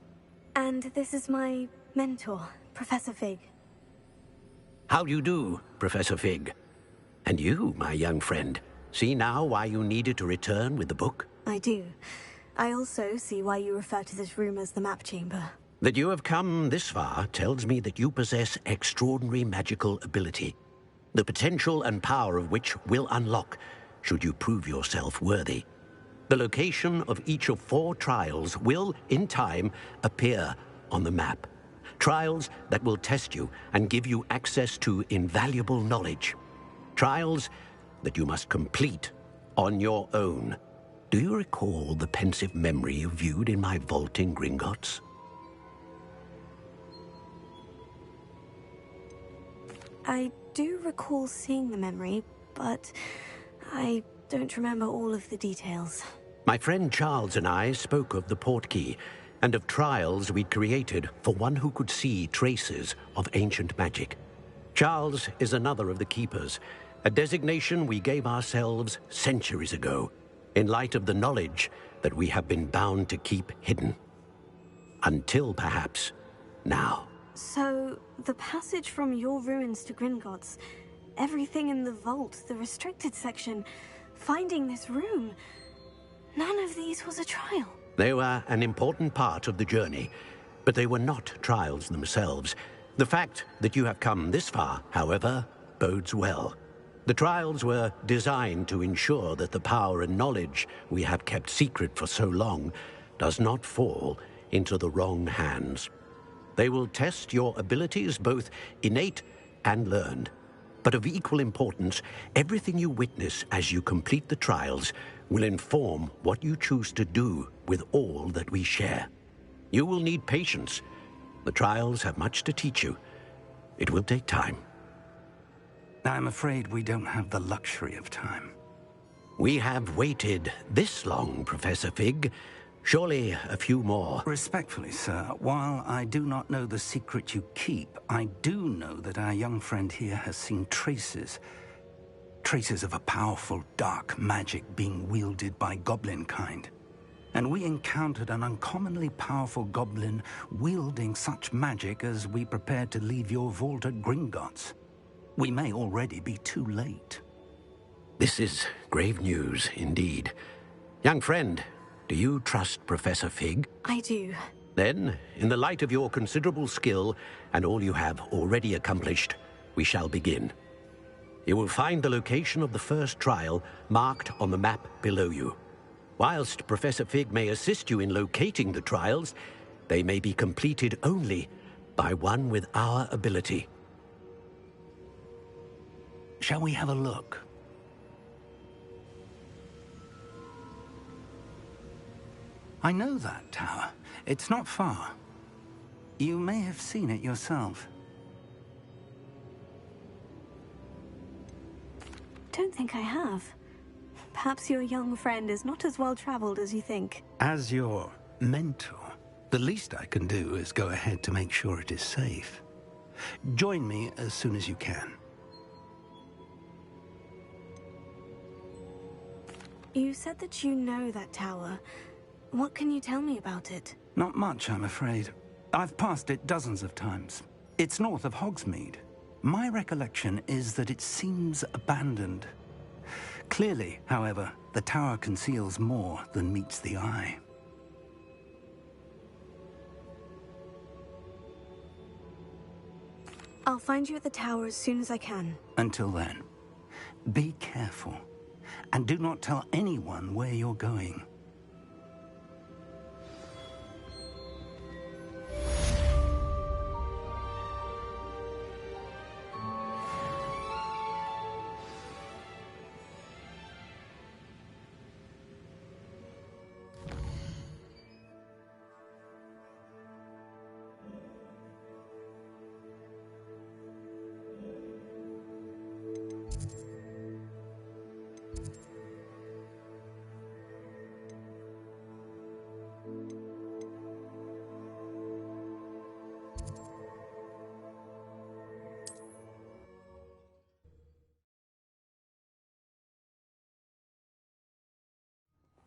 S1: And this is my mentor, Professor Fig.
S10: How do you do, Professor Fig? And you, my young friend, see now why you needed to return with the book?
S1: I do. I also see why you refer to this room as the Map Chamber.
S10: That you have come this far tells me that you possess extraordinary magical ability, the potential and power of which will unlock should you prove yourself worthy. The location of each of 4 trials will, in time, appear on the map. Trials that will test you and give you access to invaluable knowledge. Trials that you must complete on your own. Do you recall the pensive memory you viewed in my vault in Gringotts?
S1: I do recall seeing the memory, but I don't remember all of the details.
S10: My friend Charles and I spoke of the portkey and of trials we'd created for one who could see traces of ancient magic. Charles is another of the keepers, a designation we gave ourselves centuries ago, in light of the knowledge that we have been bound to keep hidden. Until, perhaps, now.
S1: So, the passage from your ruins to Gringotts, everything in the vault, the restricted section, finding this room, none of these was a trial.
S10: They were an important part of the journey, but they were not trials themselves. The fact that you have come this far, however, bodes well. The trials were designed to ensure that the power and knowledge we have kept secret for so long does not fall into the wrong hands. They will test your abilities, both innate and learned. But of equal importance, everything you witness as you complete the trials will inform what you choose to do with all that we share. You will need patience. The trials have much to teach you. It will take time.
S12: I'm afraid we don't have the luxury of time.
S10: We have waited this long, Professor Fig. Surely a few more.
S12: Respectfully, sir, while I do not know the secret you keep, I do know that our young friend here has seen traces of a powerful dark magic being wielded by goblin kind. And we encountered an uncommonly powerful goblin wielding such magic as we prepared to leave your vault at Gringotts. We may already be too late.
S10: This is grave news indeed. Young friend, do you trust Professor Fig?
S1: I do.
S10: Then, in the light of your considerable skill and all you have already accomplished, we shall begin. You will find the location of the first trial marked on the map below you. Whilst Professor Fig may assist you in locating the trials, they may be completed only by one with our ability.
S12: Shall we have a look? I know that tower. It's not far. You may have seen it yourself.
S1: Don't think I have. Perhaps your young friend is not as well-traveled as you think.
S12: As your mentor, the least I can do is go ahead to make sure it is safe. Join me as soon as you can.
S1: You said that you know that tower. What can you tell me about it?
S12: Not much, I'm afraid. I've passed it dozens of times. It's north of Hogsmeade. My recollection is that it seems abandoned. Clearly, however, the tower conceals more than meets the eye.
S1: I'll find you at the tower as soon as I can.
S12: Until then, be careful, and do not tell anyone where you're going.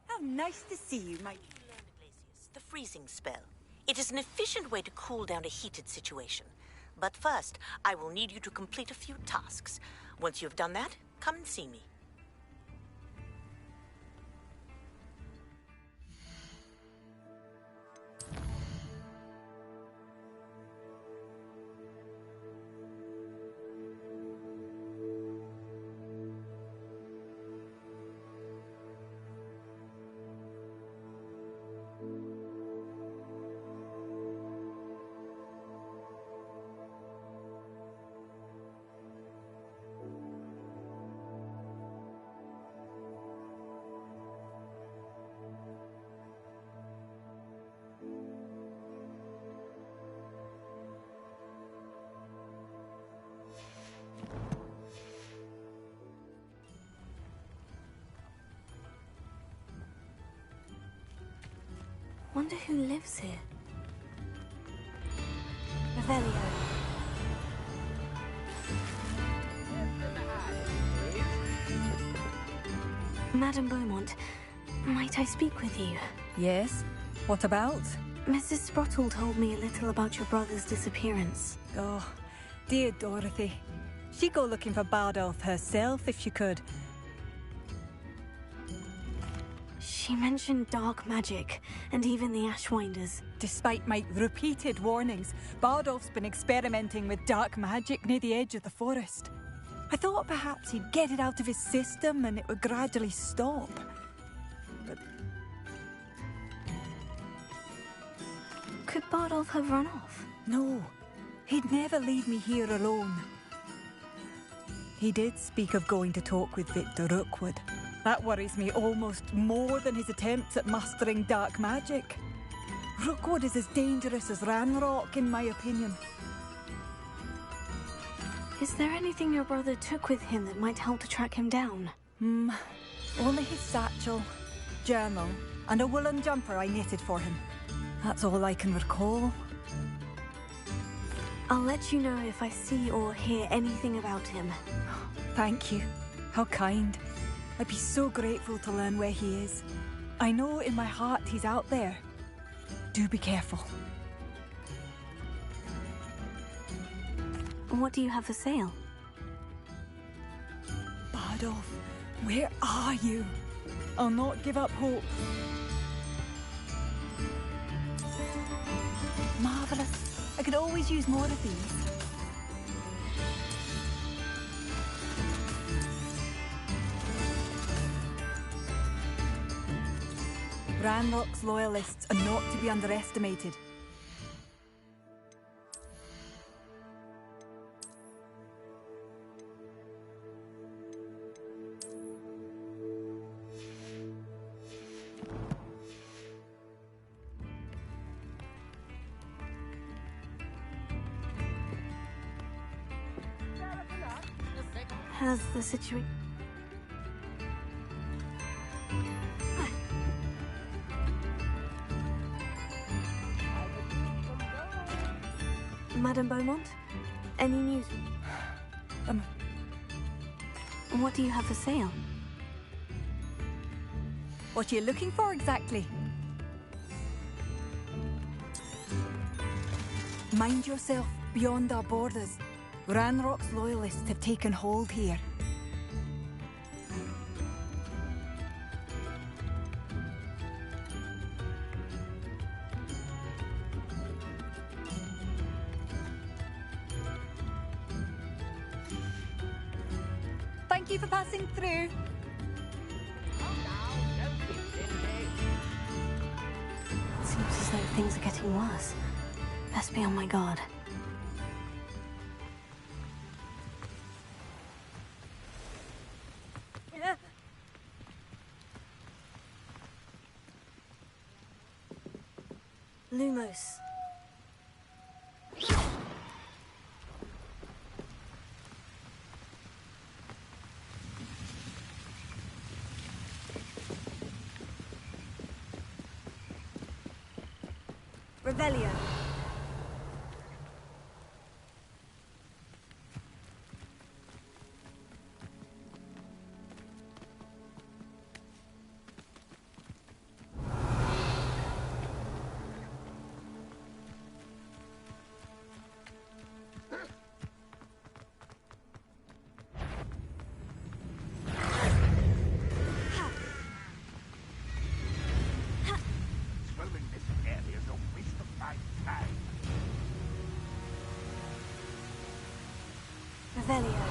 S13: How nice to see you, my...
S14: The freezing spell. It is an efficient way to cool down a heated situation. But first, I will need you to complete a few tasks. Once you have done that, come and see me.
S1: Wonder who lives here. Revelio. Madame Beaumont, might I speak with you?
S15: Yes? What about?
S1: Mrs. Sprottle told me a little about your brother's disappearance.
S15: Oh, dear Dorothy. She'd go looking for Bardolph herself if she could.
S1: She mentioned dark magic, and even the Ashwinders.
S15: Despite my repeated warnings, Bardolph's been experimenting with dark magic near the edge of the forest. I thought perhaps he'd get it out of his system and it would gradually stop. But...
S1: Could Bardolph have run off?
S15: No, he'd never leave me here alone. He did speak of going to talk with Victor Rookwood. That worries me almost more than his attempts at mastering dark magic. Rookwood is as dangerous as Ranrock, in my opinion.
S1: Is there anything your brother took with him that might help to track him down?
S15: Only his satchel, journal, and a woolen jumper I knitted for him. That's all I can recall.
S1: I'll let you know if I see or hear anything about him.
S15: Thank you. How kind. I'd be so grateful to learn where he is. I know in my heart he's out there. Do be careful.
S1: What do you have for sale?
S15: Bardolph, where are you? I'll not give up hope. Marvellous. I could always use more of these. Ranrock's loyalists are not to be underestimated.
S1: Has the situation... Madame Beaumont? Any news? What do you have for sale?
S15: What are you looking for exactly? Mind yourself beyond our borders. Ranrock's loyalists have taken hold here. Thank you for passing through.
S1: Seems as though things are getting worse. Best be on my guard. Lumos. Revelio. Revelio.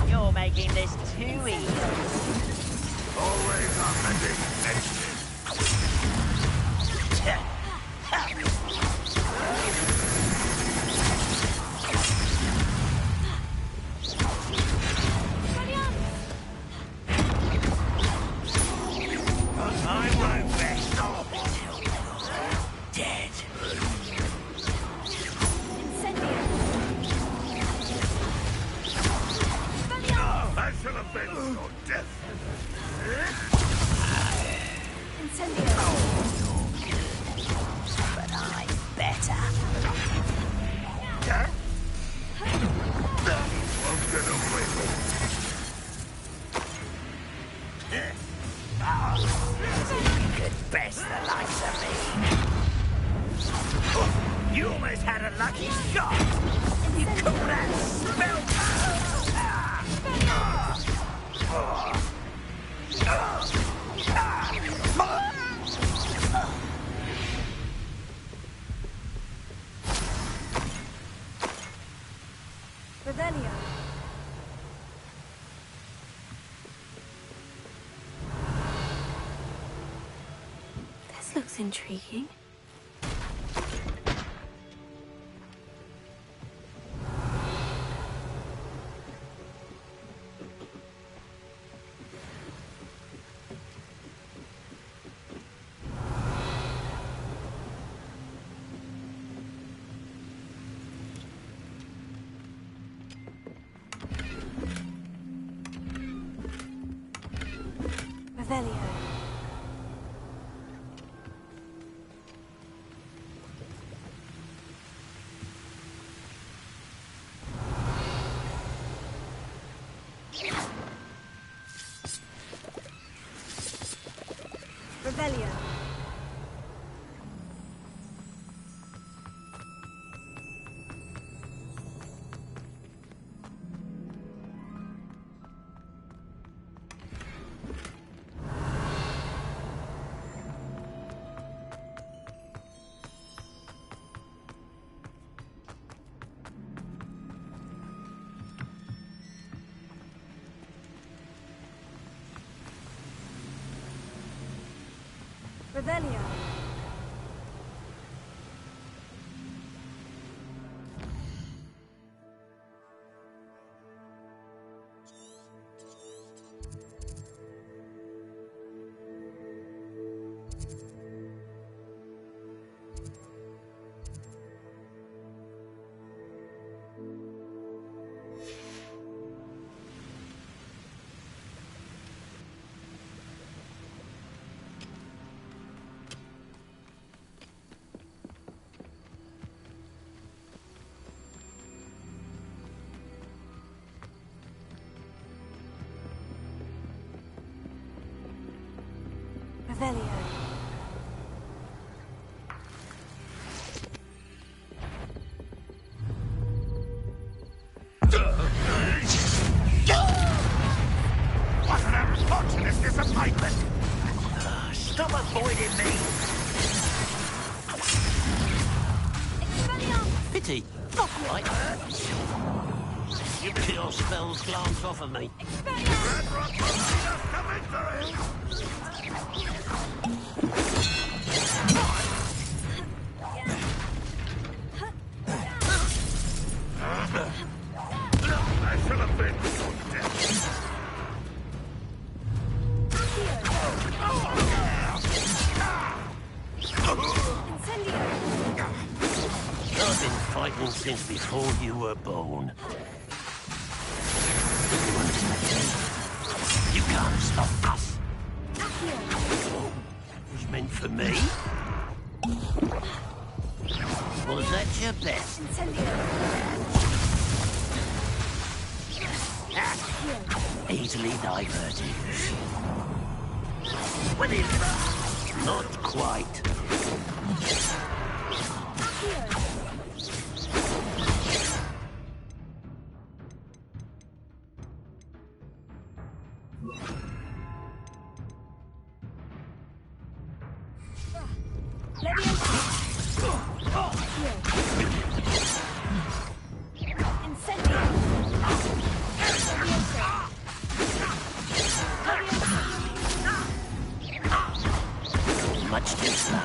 S16: You're making this too easy.
S9: Always offending sensitive. On my road back. You almost had a lucky shot! You call that spell?
S1: Revelio. This looks intriguing. Revelio. Revelio. Revelio. Revelio.
S9: What an unfortunate disappointment! Stop avoiding me!
S10: Pity. Not quite. Keep your spells glance off of me.
S9: I should have been so dead.
S10: I've been fighting since before you were born. You can't stop us. It was meant for me. Was that your best? Easily diverted. Not quite. Much too slow.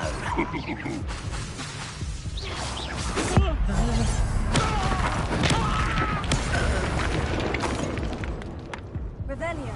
S1: Revelio.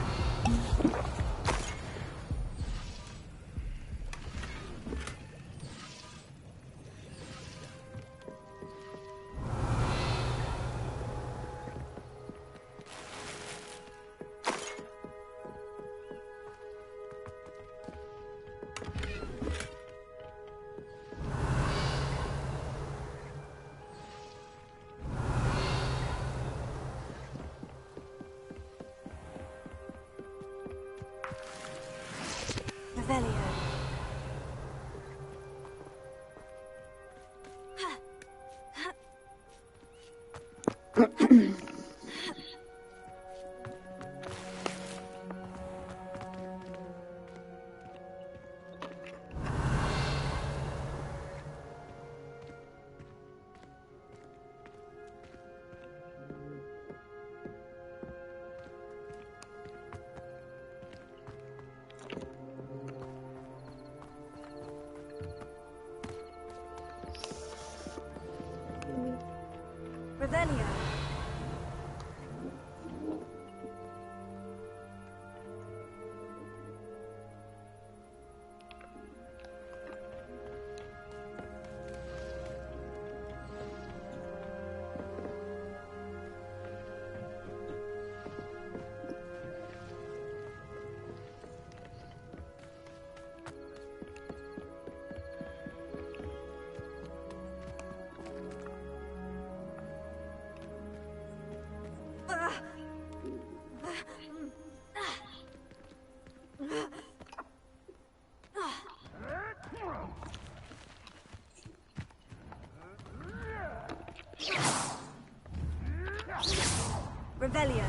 S1: Revelio. Revelio.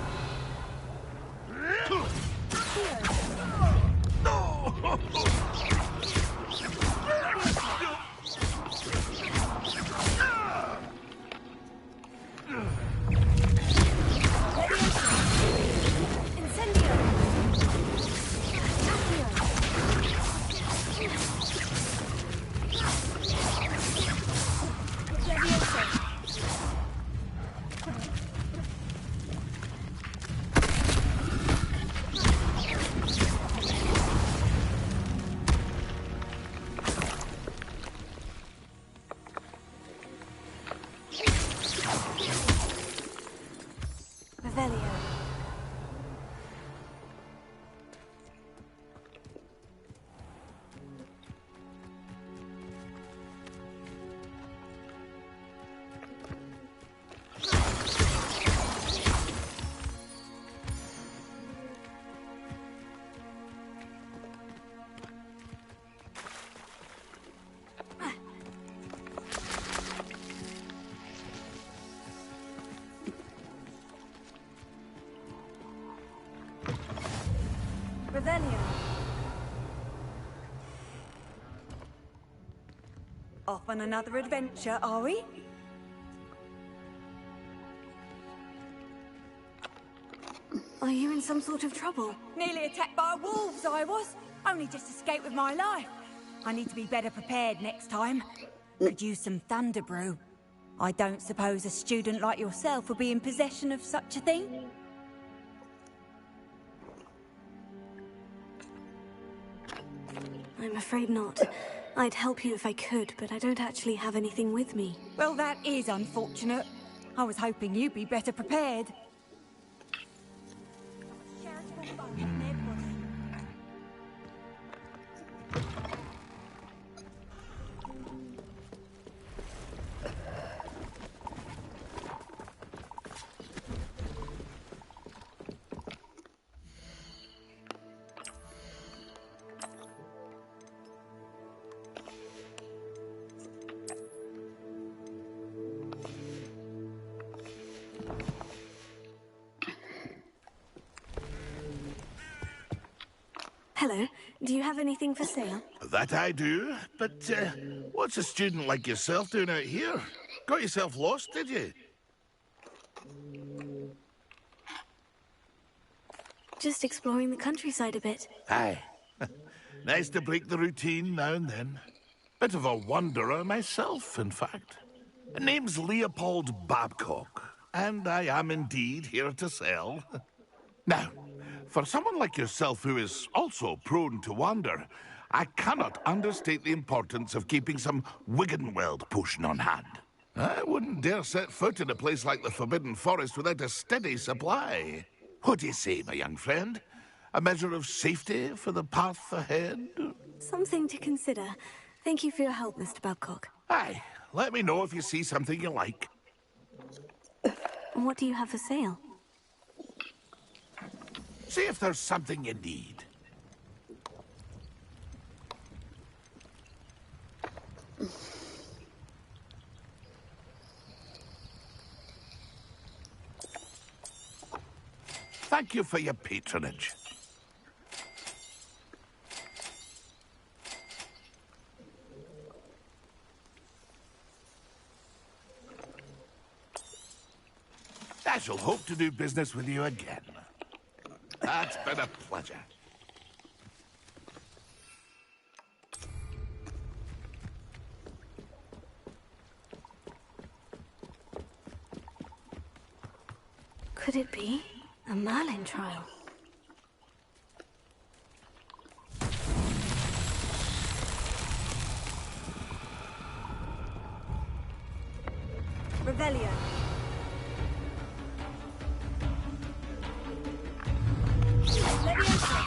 S1: Revelio.
S13: Off on another adventure, are we?
S1: Are you in some sort of trouble?
S13: Nearly attacked by wolves, I was. Only just escaped with my life. I need to be better prepared next time. Could use some thunder brew. I don't suppose a student like yourself would be in possession of such a thing?
S1: I'm afraid not. I'd help you if I could, but I don't actually have anything with me.
S13: Well, that is unfortunate. I was hoping you'd be better prepared.
S1: Hello. Do you have anything for sale?
S17: That I do, but what's a student like yourself doing out here? Got yourself lost, did you?
S1: Just exploring the countryside a bit.
S17: Aye. Nice to break the routine now and then. Bit of a wanderer myself, in fact. Name's Leopold Babcock, and I am indeed here to sell. Now, for someone like yourself who is also prone to wander, I cannot understate the importance of keeping some Wiggenweld potion on hand. I wouldn't dare set foot in a place like the Forbidden Forest without a steady supply. What do you say, my young friend? A measure of safety for the path ahead?
S1: Something to consider. Thank you for your help, Mr. Babcock.
S17: Aye, let me know if you see something you like.
S1: What do you have for sale?
S17: See if there's something you need. Thank you for your patronage. I shall hope to do business with you again. That's been a pleasure.
S1: Could it be a Merlin trial?
S8: Revelio. Leviosa.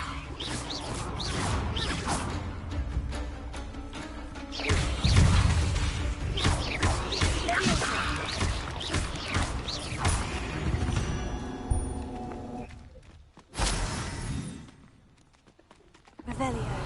S1: Revelio.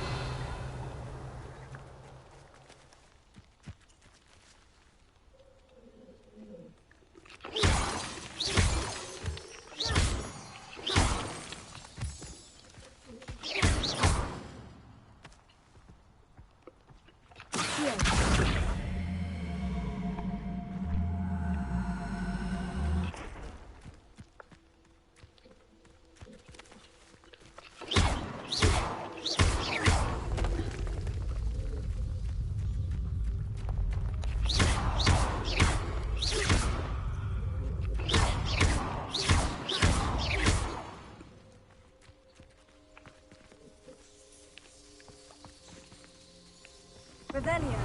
S1: Revelio.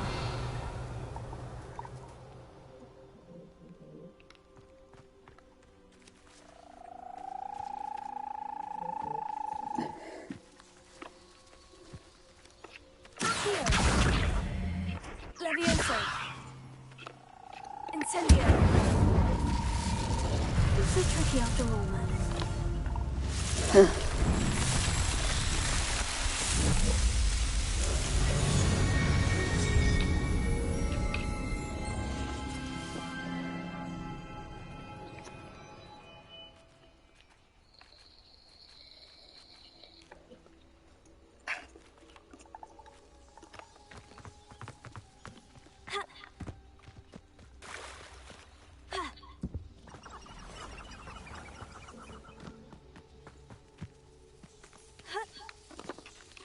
S8: Leviosa. Incendio.
S1: It's so tricky after all, Merlin.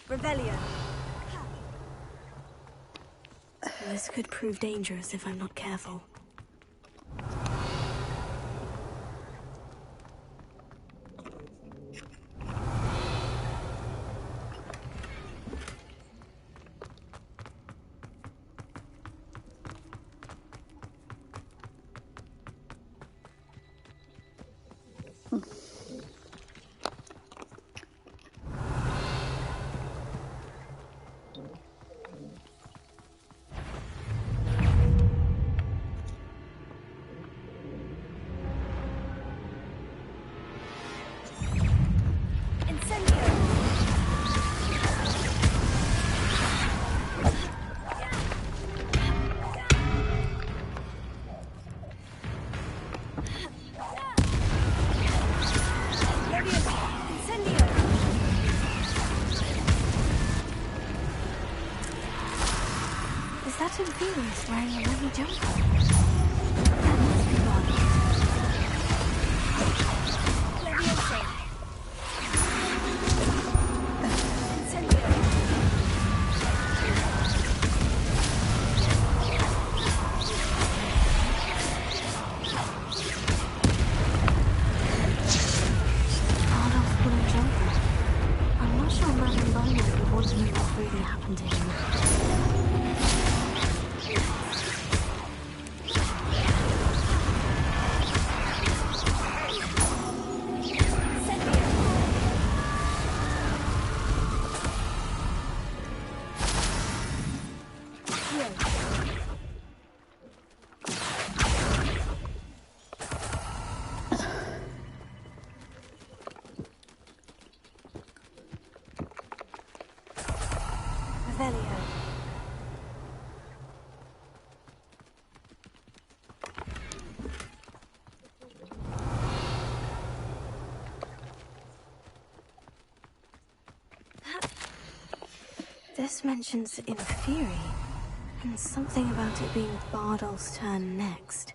S8: Revelio.
S1: This could prove dangerous if I'm not careful. Is that Imperius wearing a lovely jumper? That must be Bobby.
S8: Leviosa. Incendio.
S1: Hard off wooden jumper. I'm not sure Merlin Bonner would want to know what really happened to him. This mentions Inferi, and something about it being Bardol's turn next.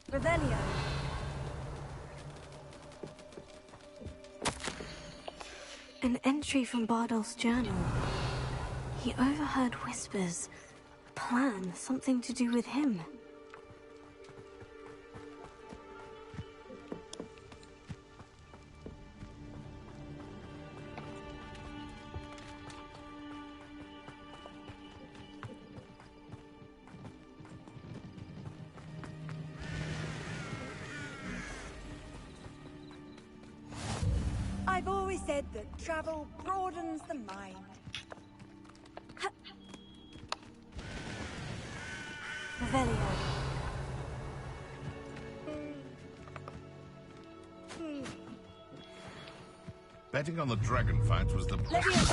S8: Revelio.
S1: An entry from Bardol's journal. He overheard whispers. A plan, something to do with him.
S13: I've always said that travel broadens the mind.
S1: Revelio.
S17: Betting on the dragon fight was the... This is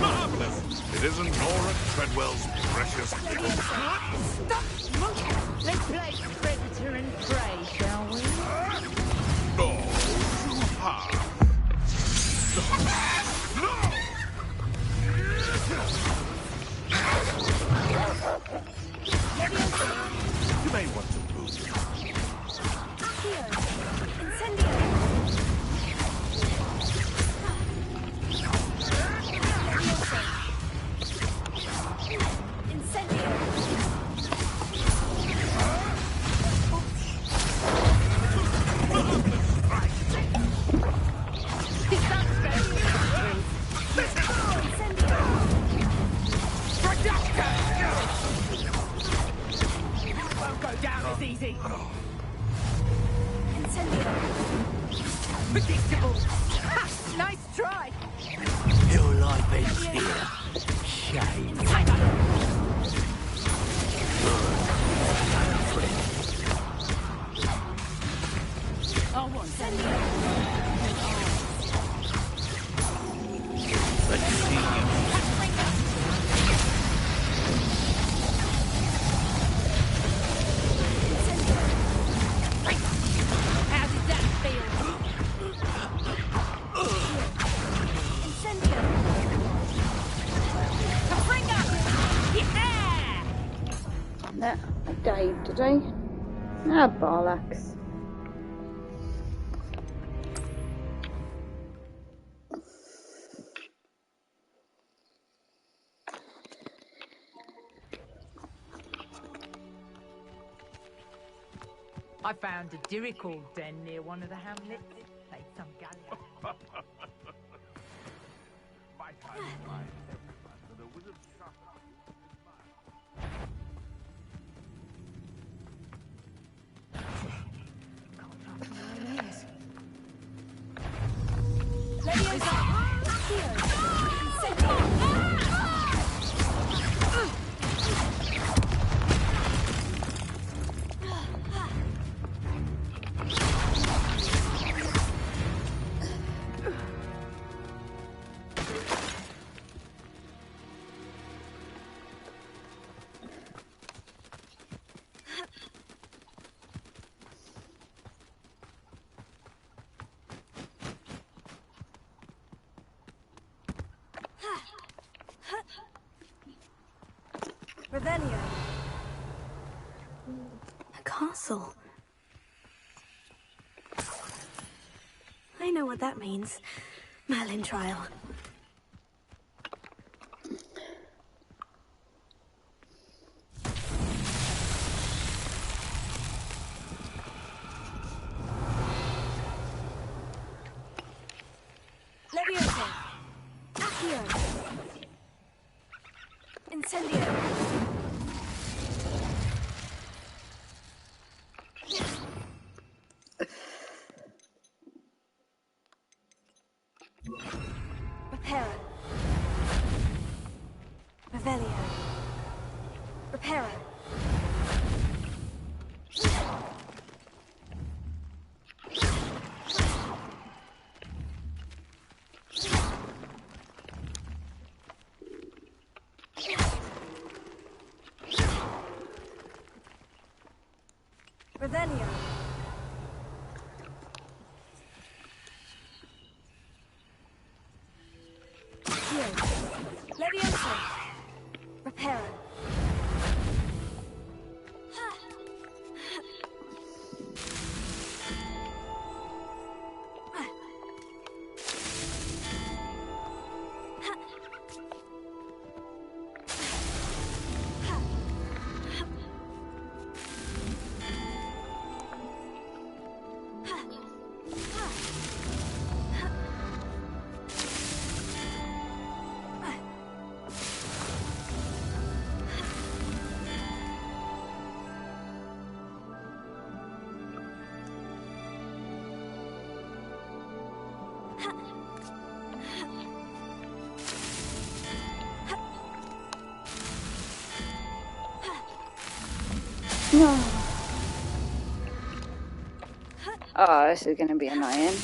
S17: marvelous! It isn't Nora Treadwell's precious little...
S8: Stop smoking! Let's play predator and prey, shall we?
S17: Oh, too hard. No! You may want to move.
S8: Predictable. Nice try.
S10: Your life ends here. Shame.
S8: I want
S10: Let's see you.
S8: How did that feel?
S4: No, I died, did I? Ah, bollocks.
S8: I found a Dirical den near one of the hamlets. Played some galley.
S17: My time is mine. Everyone, the wizard's shop.
S1: Revelio. A castle. I know what that means. Merlin trial.
S8: Leviosa. Accio. Incendio.
S1: Reparo. Revelio. Reparo.
S8: Revelio. Heal. Leviosa. Reparo.
S4: No. Oh, this is going to be annoying.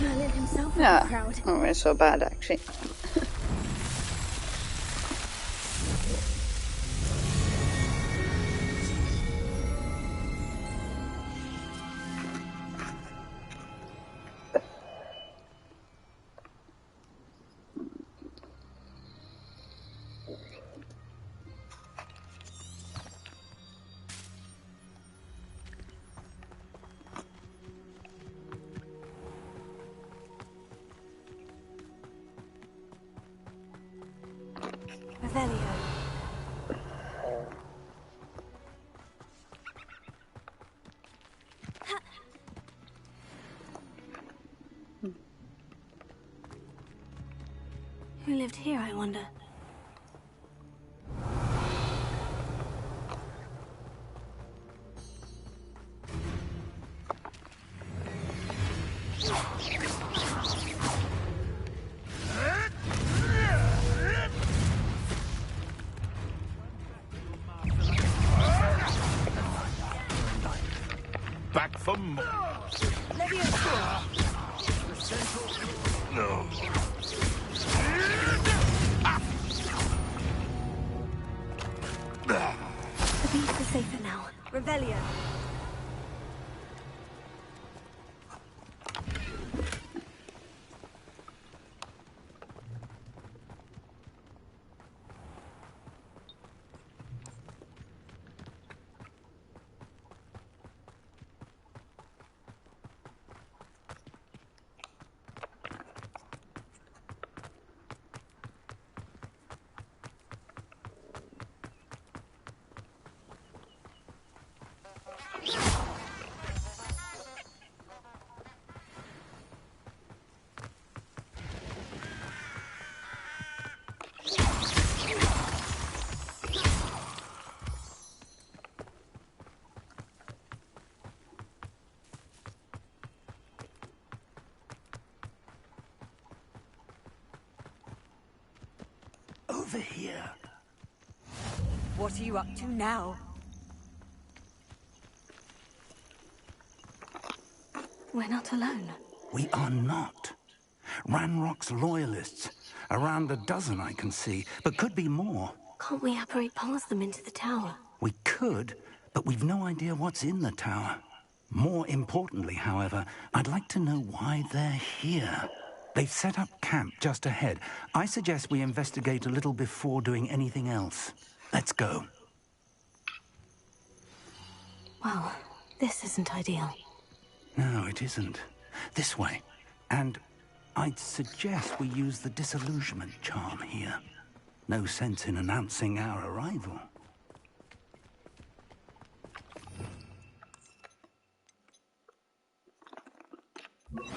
S1: Merlin himself would
S4: No,
S1: be proud.
S4: not really so bad actually.
S1: Revelio. Who lived here, I wonder?
S17: Back for more. No.
S1: The beast is safer now.
S8: Revelio.
S12: Over here.
S13: What are you up to now?
S1: We're not alone.
S12: We are not. Ranrock's loyalists. Around a dozen I can see, but could be more.
S1: Can't we apparate past them into the tower?
S12: We could, but we've no idea what's in the tower. More importantly, however, I'd like to know why they're here. They've set up camp just ahead. I suggest we investigate a little before doing anything else. Let's go.
S1: Well, this isn't ideal.
S12: No, it isn't. This way. And I'd suggest we use the disillusionment charm here. No sense in announcing our arrival.
S16: Reminds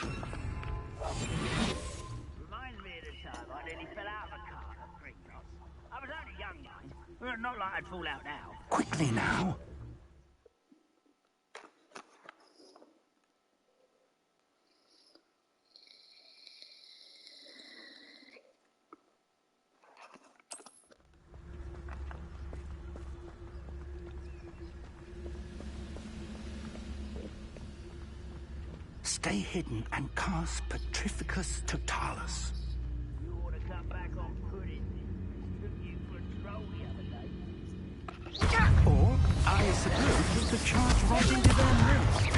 S16: me of the time I nearly fell out of a car at Greencross. I was only young, mind. Well, not like I'd fall out now.
S12: Quickly now. Stay hidden and cast Petrificus Totalis.
S16: You ought to come back on pudding. Took you for a stroll the other day.
S12: Or, I suppose, put the charge right into their midst.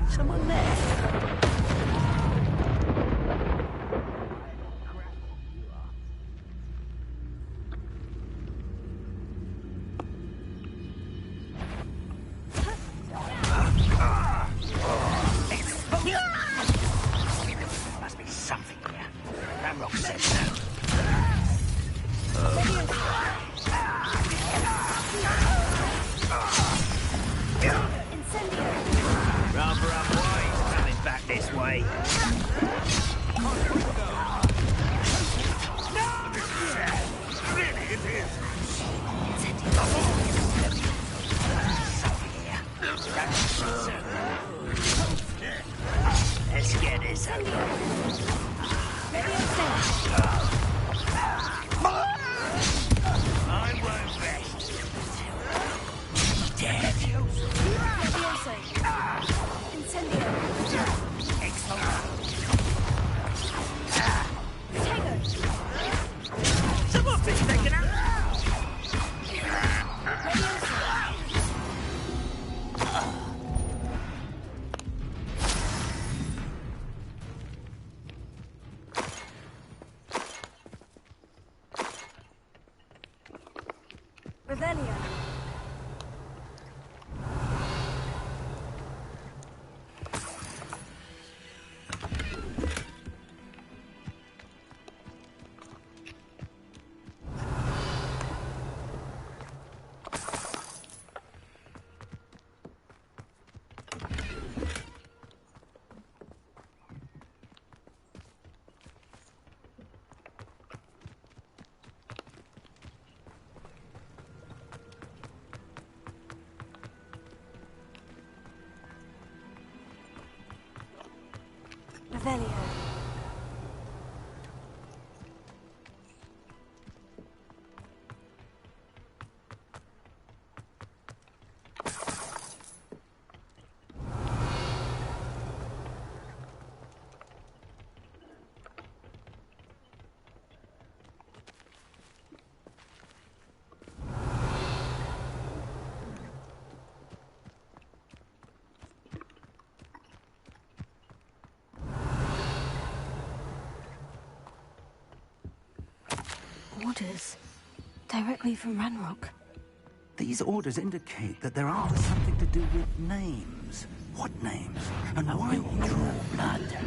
S16: Someone there?
S9: Must be something here. Ramrock said so.
S16: Rather unwise coming back this way.
S9: Really, it is.
S16: Let's get this over. I won't rest. Dead. Someone's been taken out.
S1: Revelio. Revelio. Orders. Directly from Ranrock.
S12: These orders indicate that they're after something to do with names. What names? And why draw blood?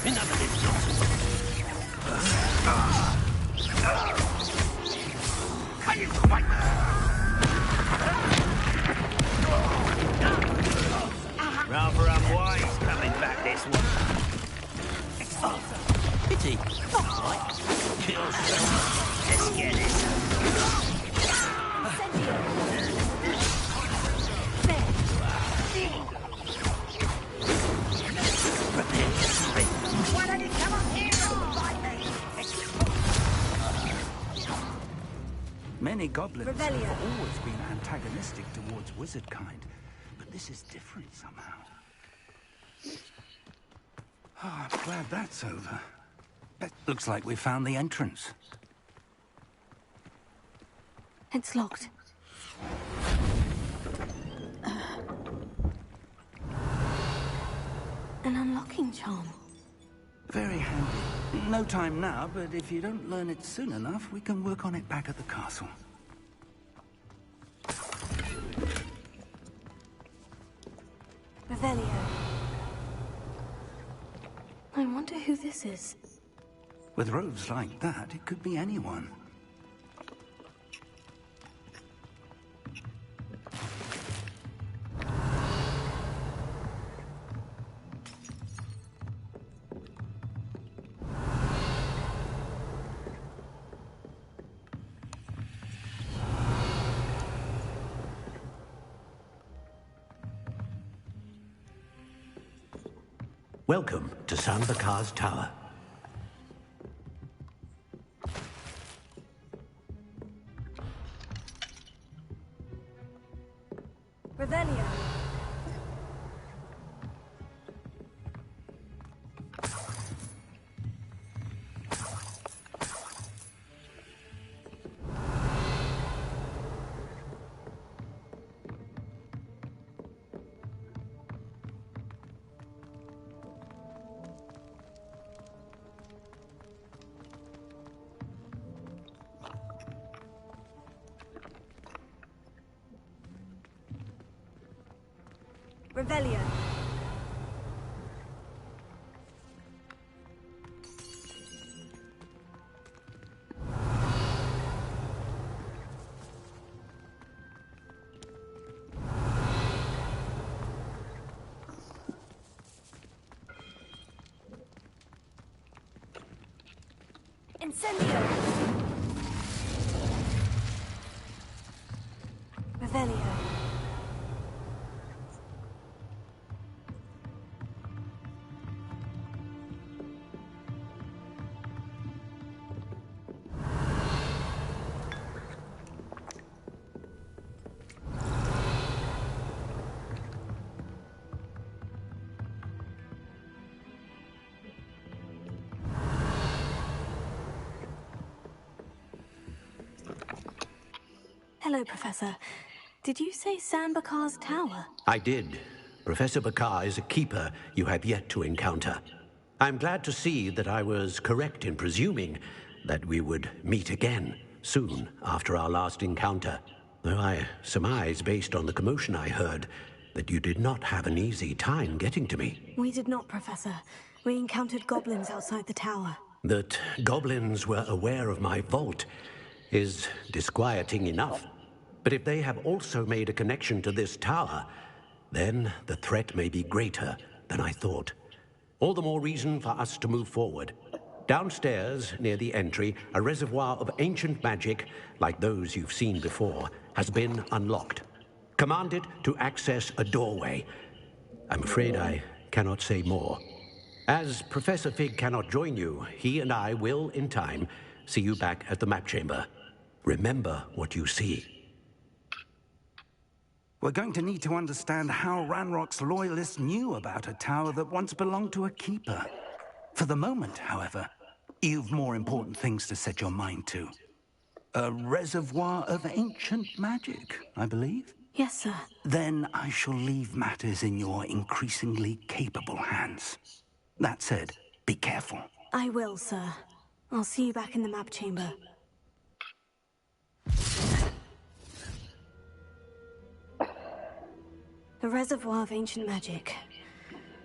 S10: Enough of this nonsense. easy. Right. You're so... Let's get this.
S16: Why don't you come up here and fight me?
S12: Many goblins
S16: Revelio.
S12: have always been antagonistic towards wizard kind, but this is different somehow. Oh, I'm glad that's over. It looks like we found the entrance.
S1: It's locked. An unlocking charm.
S12: Very handy. No time now, but if you don't learn it soon enough, we can work on it back at the castle.
S1: Revelio. I wonder who this is.
S12: With robes like that, it could be anyone.
S10: Welcome to San Bakar's Tower.
S1: Revelio. Revelio. Incendio. Revelio. Hello, Professor. Did you say San Bakar's Tower?
S10: I did. Professor Bakar is a keeper you have yet to encounter. I'm glad to see that I was correct in presuming that we would meet again soon after our last encounter. Though I surmise, based on the commotion I heard, that you did not have an easy time getting to me.
S1: We did not, Professor. We encountered goblins outside the tower.
S10: That goblins were aware of my vault is disquieting enough. But if they have also made a connection to this tower, then the threat may be greater than I thought. All the more reason for us to move forward. Downstairs, near the entry, a reservoir of ancient magic, like those you've seen before, has been unlocked. Commanded to access a doorway. I'm afraid I cannot say more. As Professor Fig cannot join you, he and I will, in time, see you back at the map chamber. Remember what you see.
S12: We're going to need to understand how Ranrock's loyalists knew about a tower that once belonged to a keeper. For the moment, however, you've more important things to set your mind to. A reservoir of ancient magic, I believe?
S1: Yes, sir.
S12: Then I shall leave matters in your increasingly capable hands. That said, be careful.
S1: I will, sir. I'll see you back in the map chamber. The reservoir of ancient magic.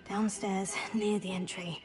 S1: Downstairs, near the entry.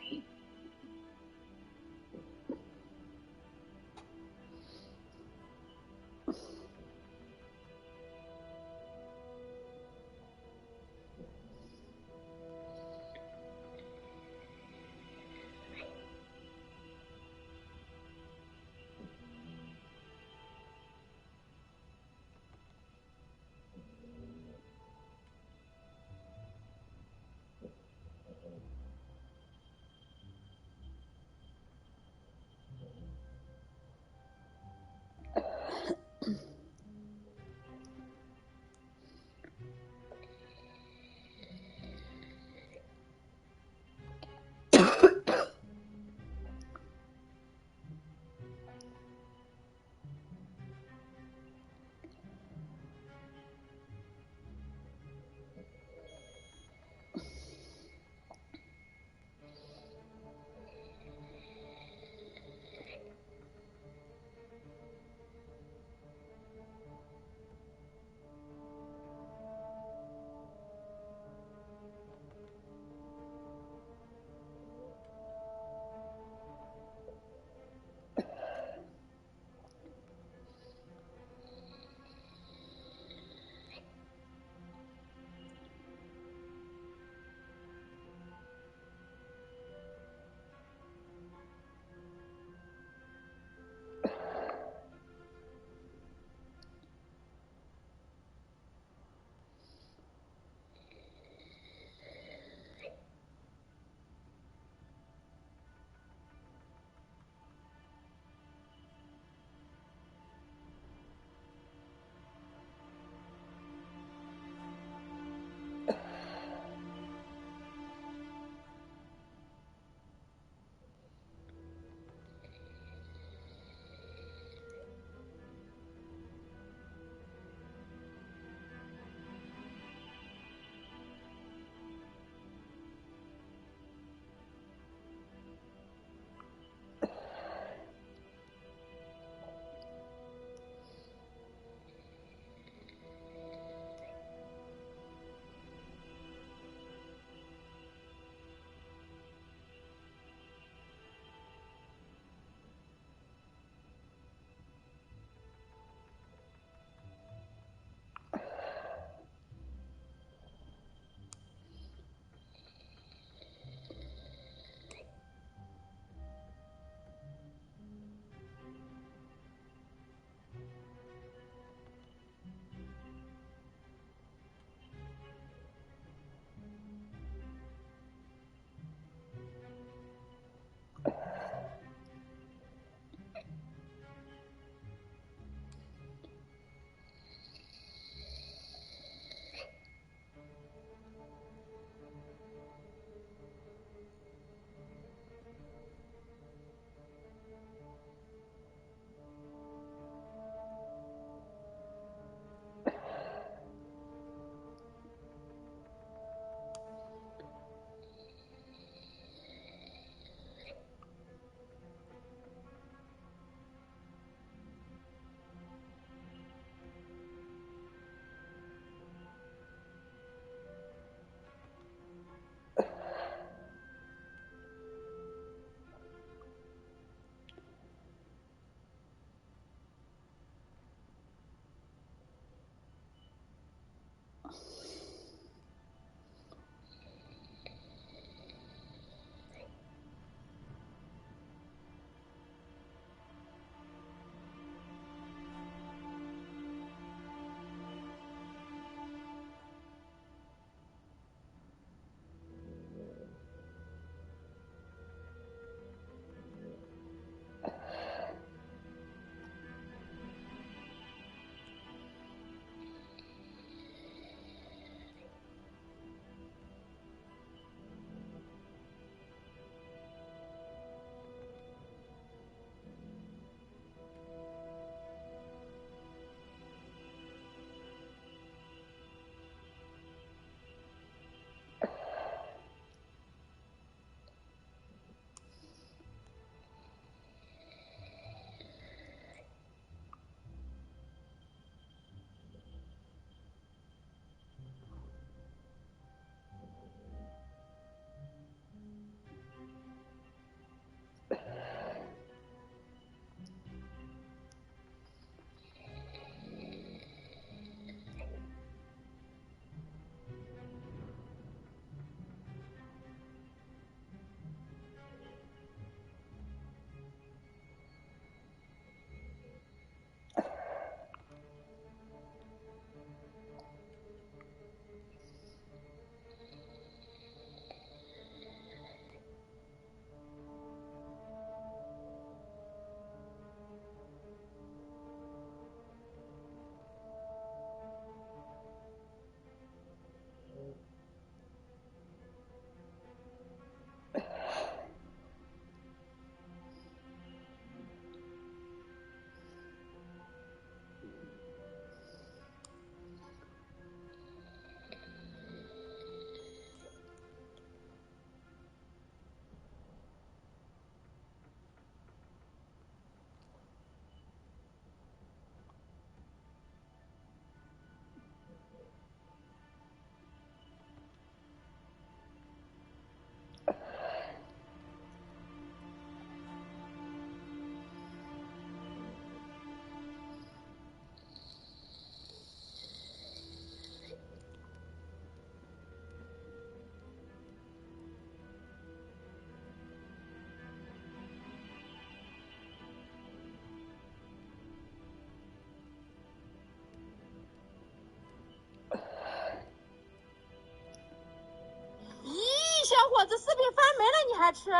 S18: 子四品发霉了你还吃？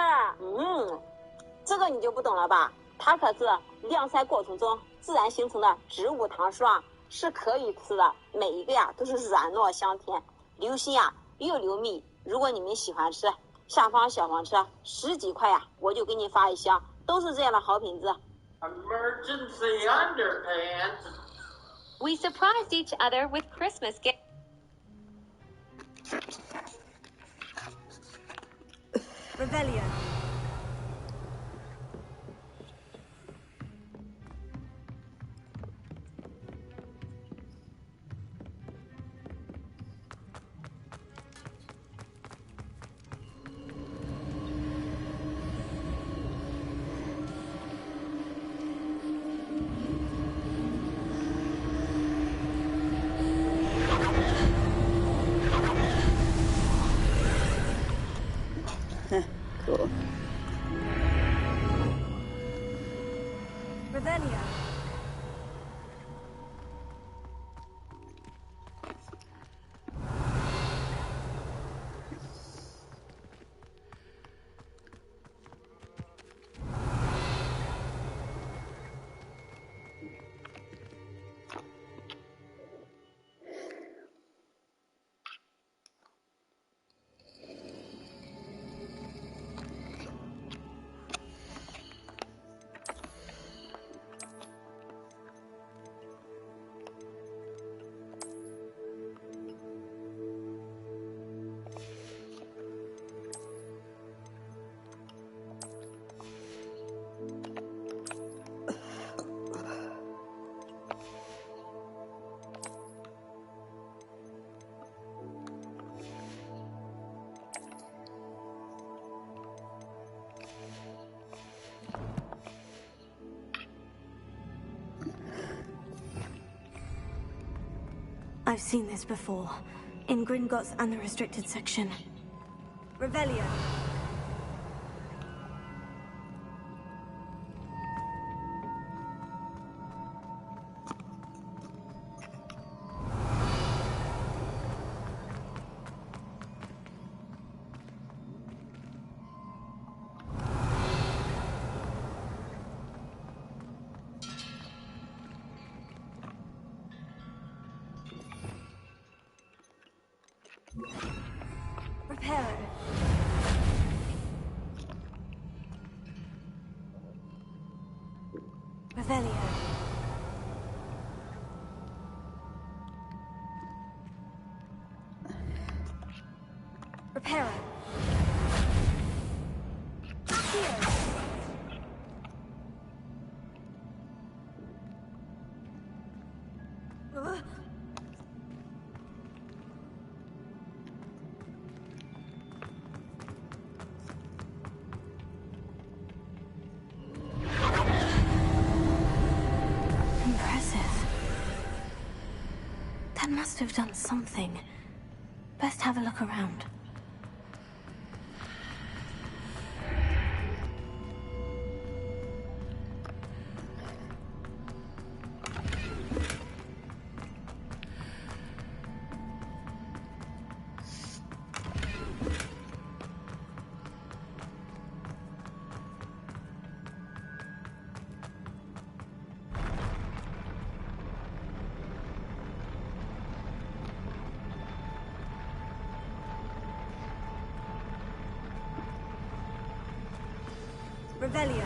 S19: 这个你就不懂了吧？它可是晾晒过程中自然形成的植物糖霜，是可以吃的，每一个呀都是软糯香甜，流心呀又流蜜。如果你们喜欢吃，下方小黄车10几块呀，我就给你发1箱，都是这样的好品质。
S18: Emergency underpants.
S20: We surprised each other with Christmas gifts.
S8: Revelio.
S4: Cool.
S8: Revelio.
S1: I've seen this before, in Gringotts and the restricted section.
S8: Revelio. Reparo.
S1: Revelio.
S8: Reparo.
S1: Impressive. That must have done something. Best have a look around.
S8: Revelio.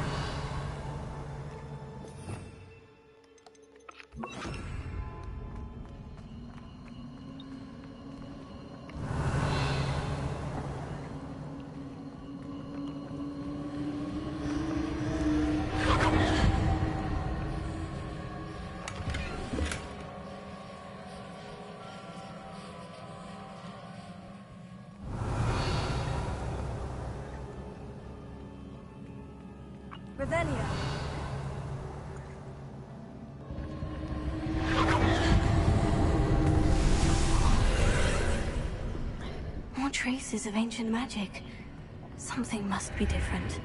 S8: Revelio.
S1: More traces of ancient magic. Something must be different.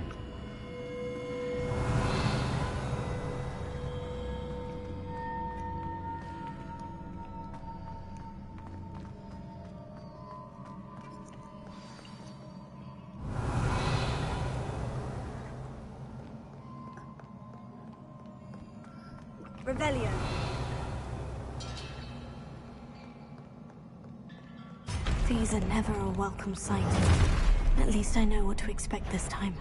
S1: Revelio. These are never a welcome sight. At least I know what to expect this time.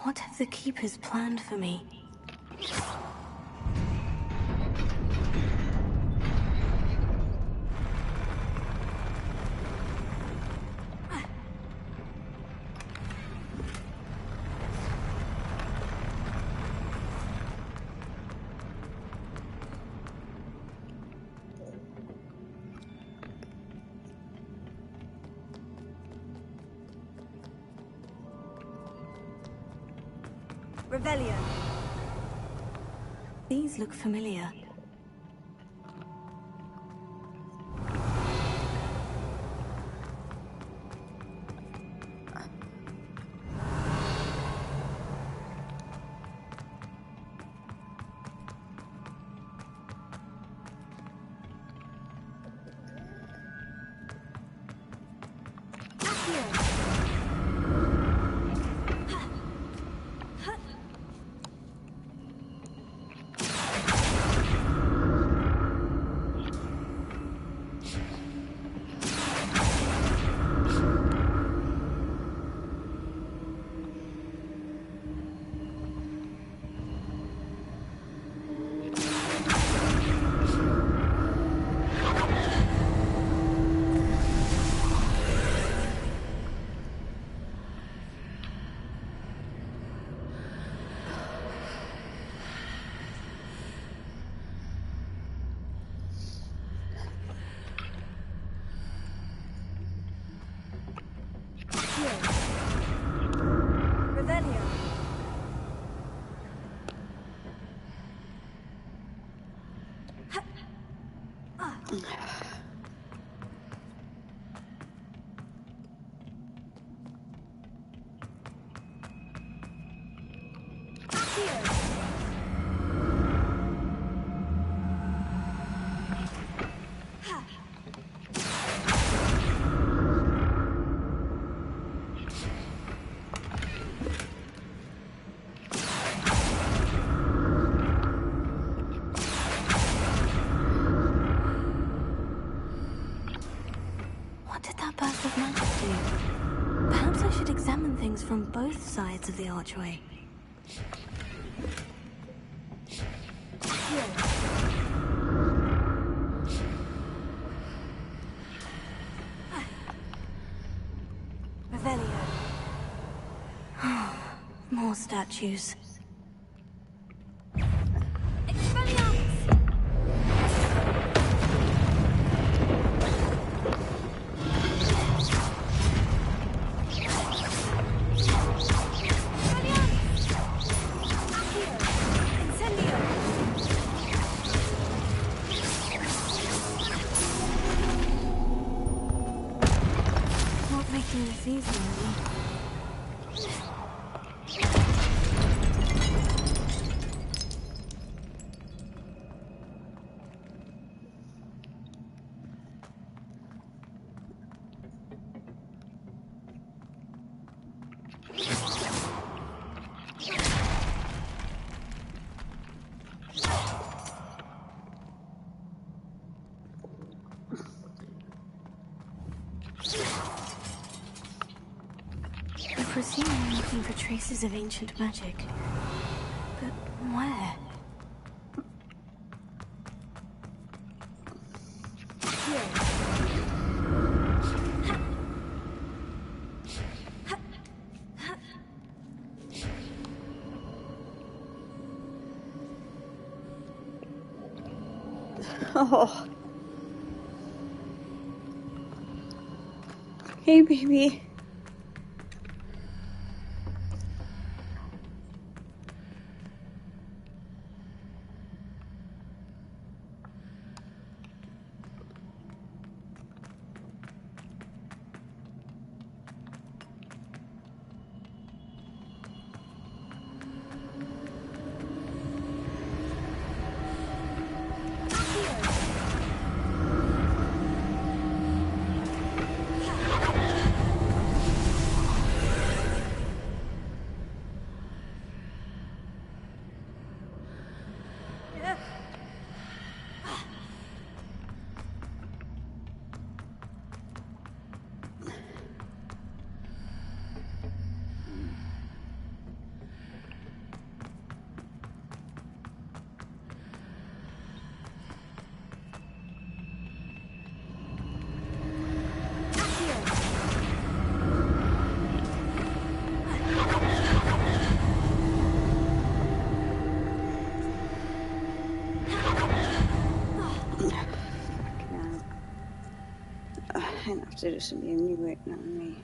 S1: What have the Keepers planned for me? Revelio. These look familiar. Perhaps I should examine things from both sides of the archway. Revelio. More statues. I presume I'm looking for traces of ancient magic. somewhere.
S4: Oh. Hey, baby. I have to do some new waiting on me.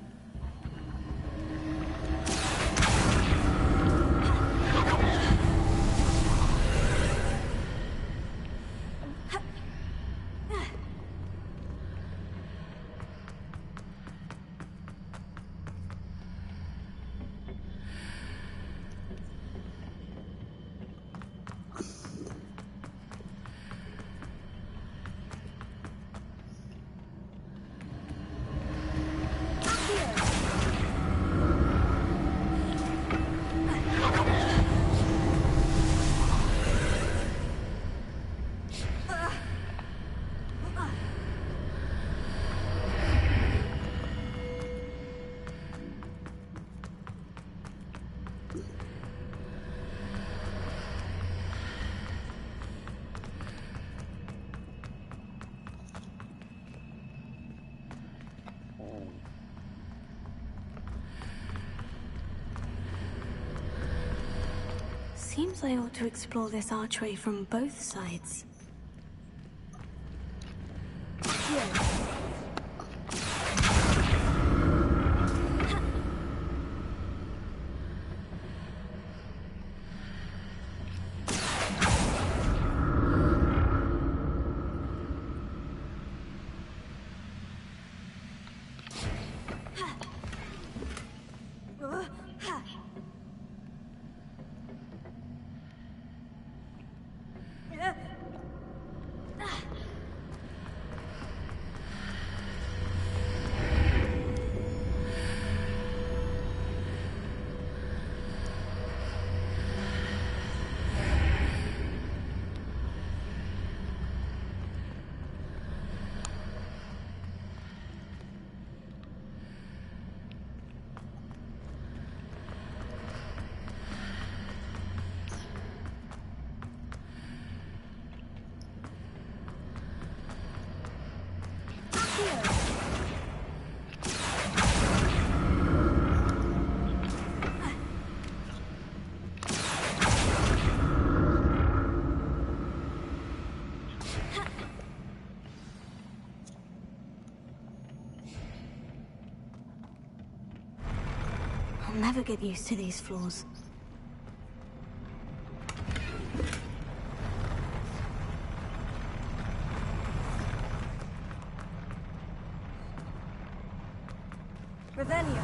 S1: Seems I ought to explore this archway from both sides. I'll never get used to these floors.
S13: Revelio.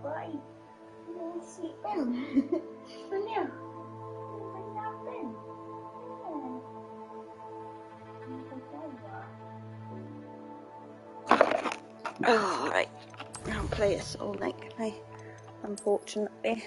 S4: Bye. I'm going to sleep in. For now. Nothing. Oh, right. I'll play this all night, can I? Unfortunately.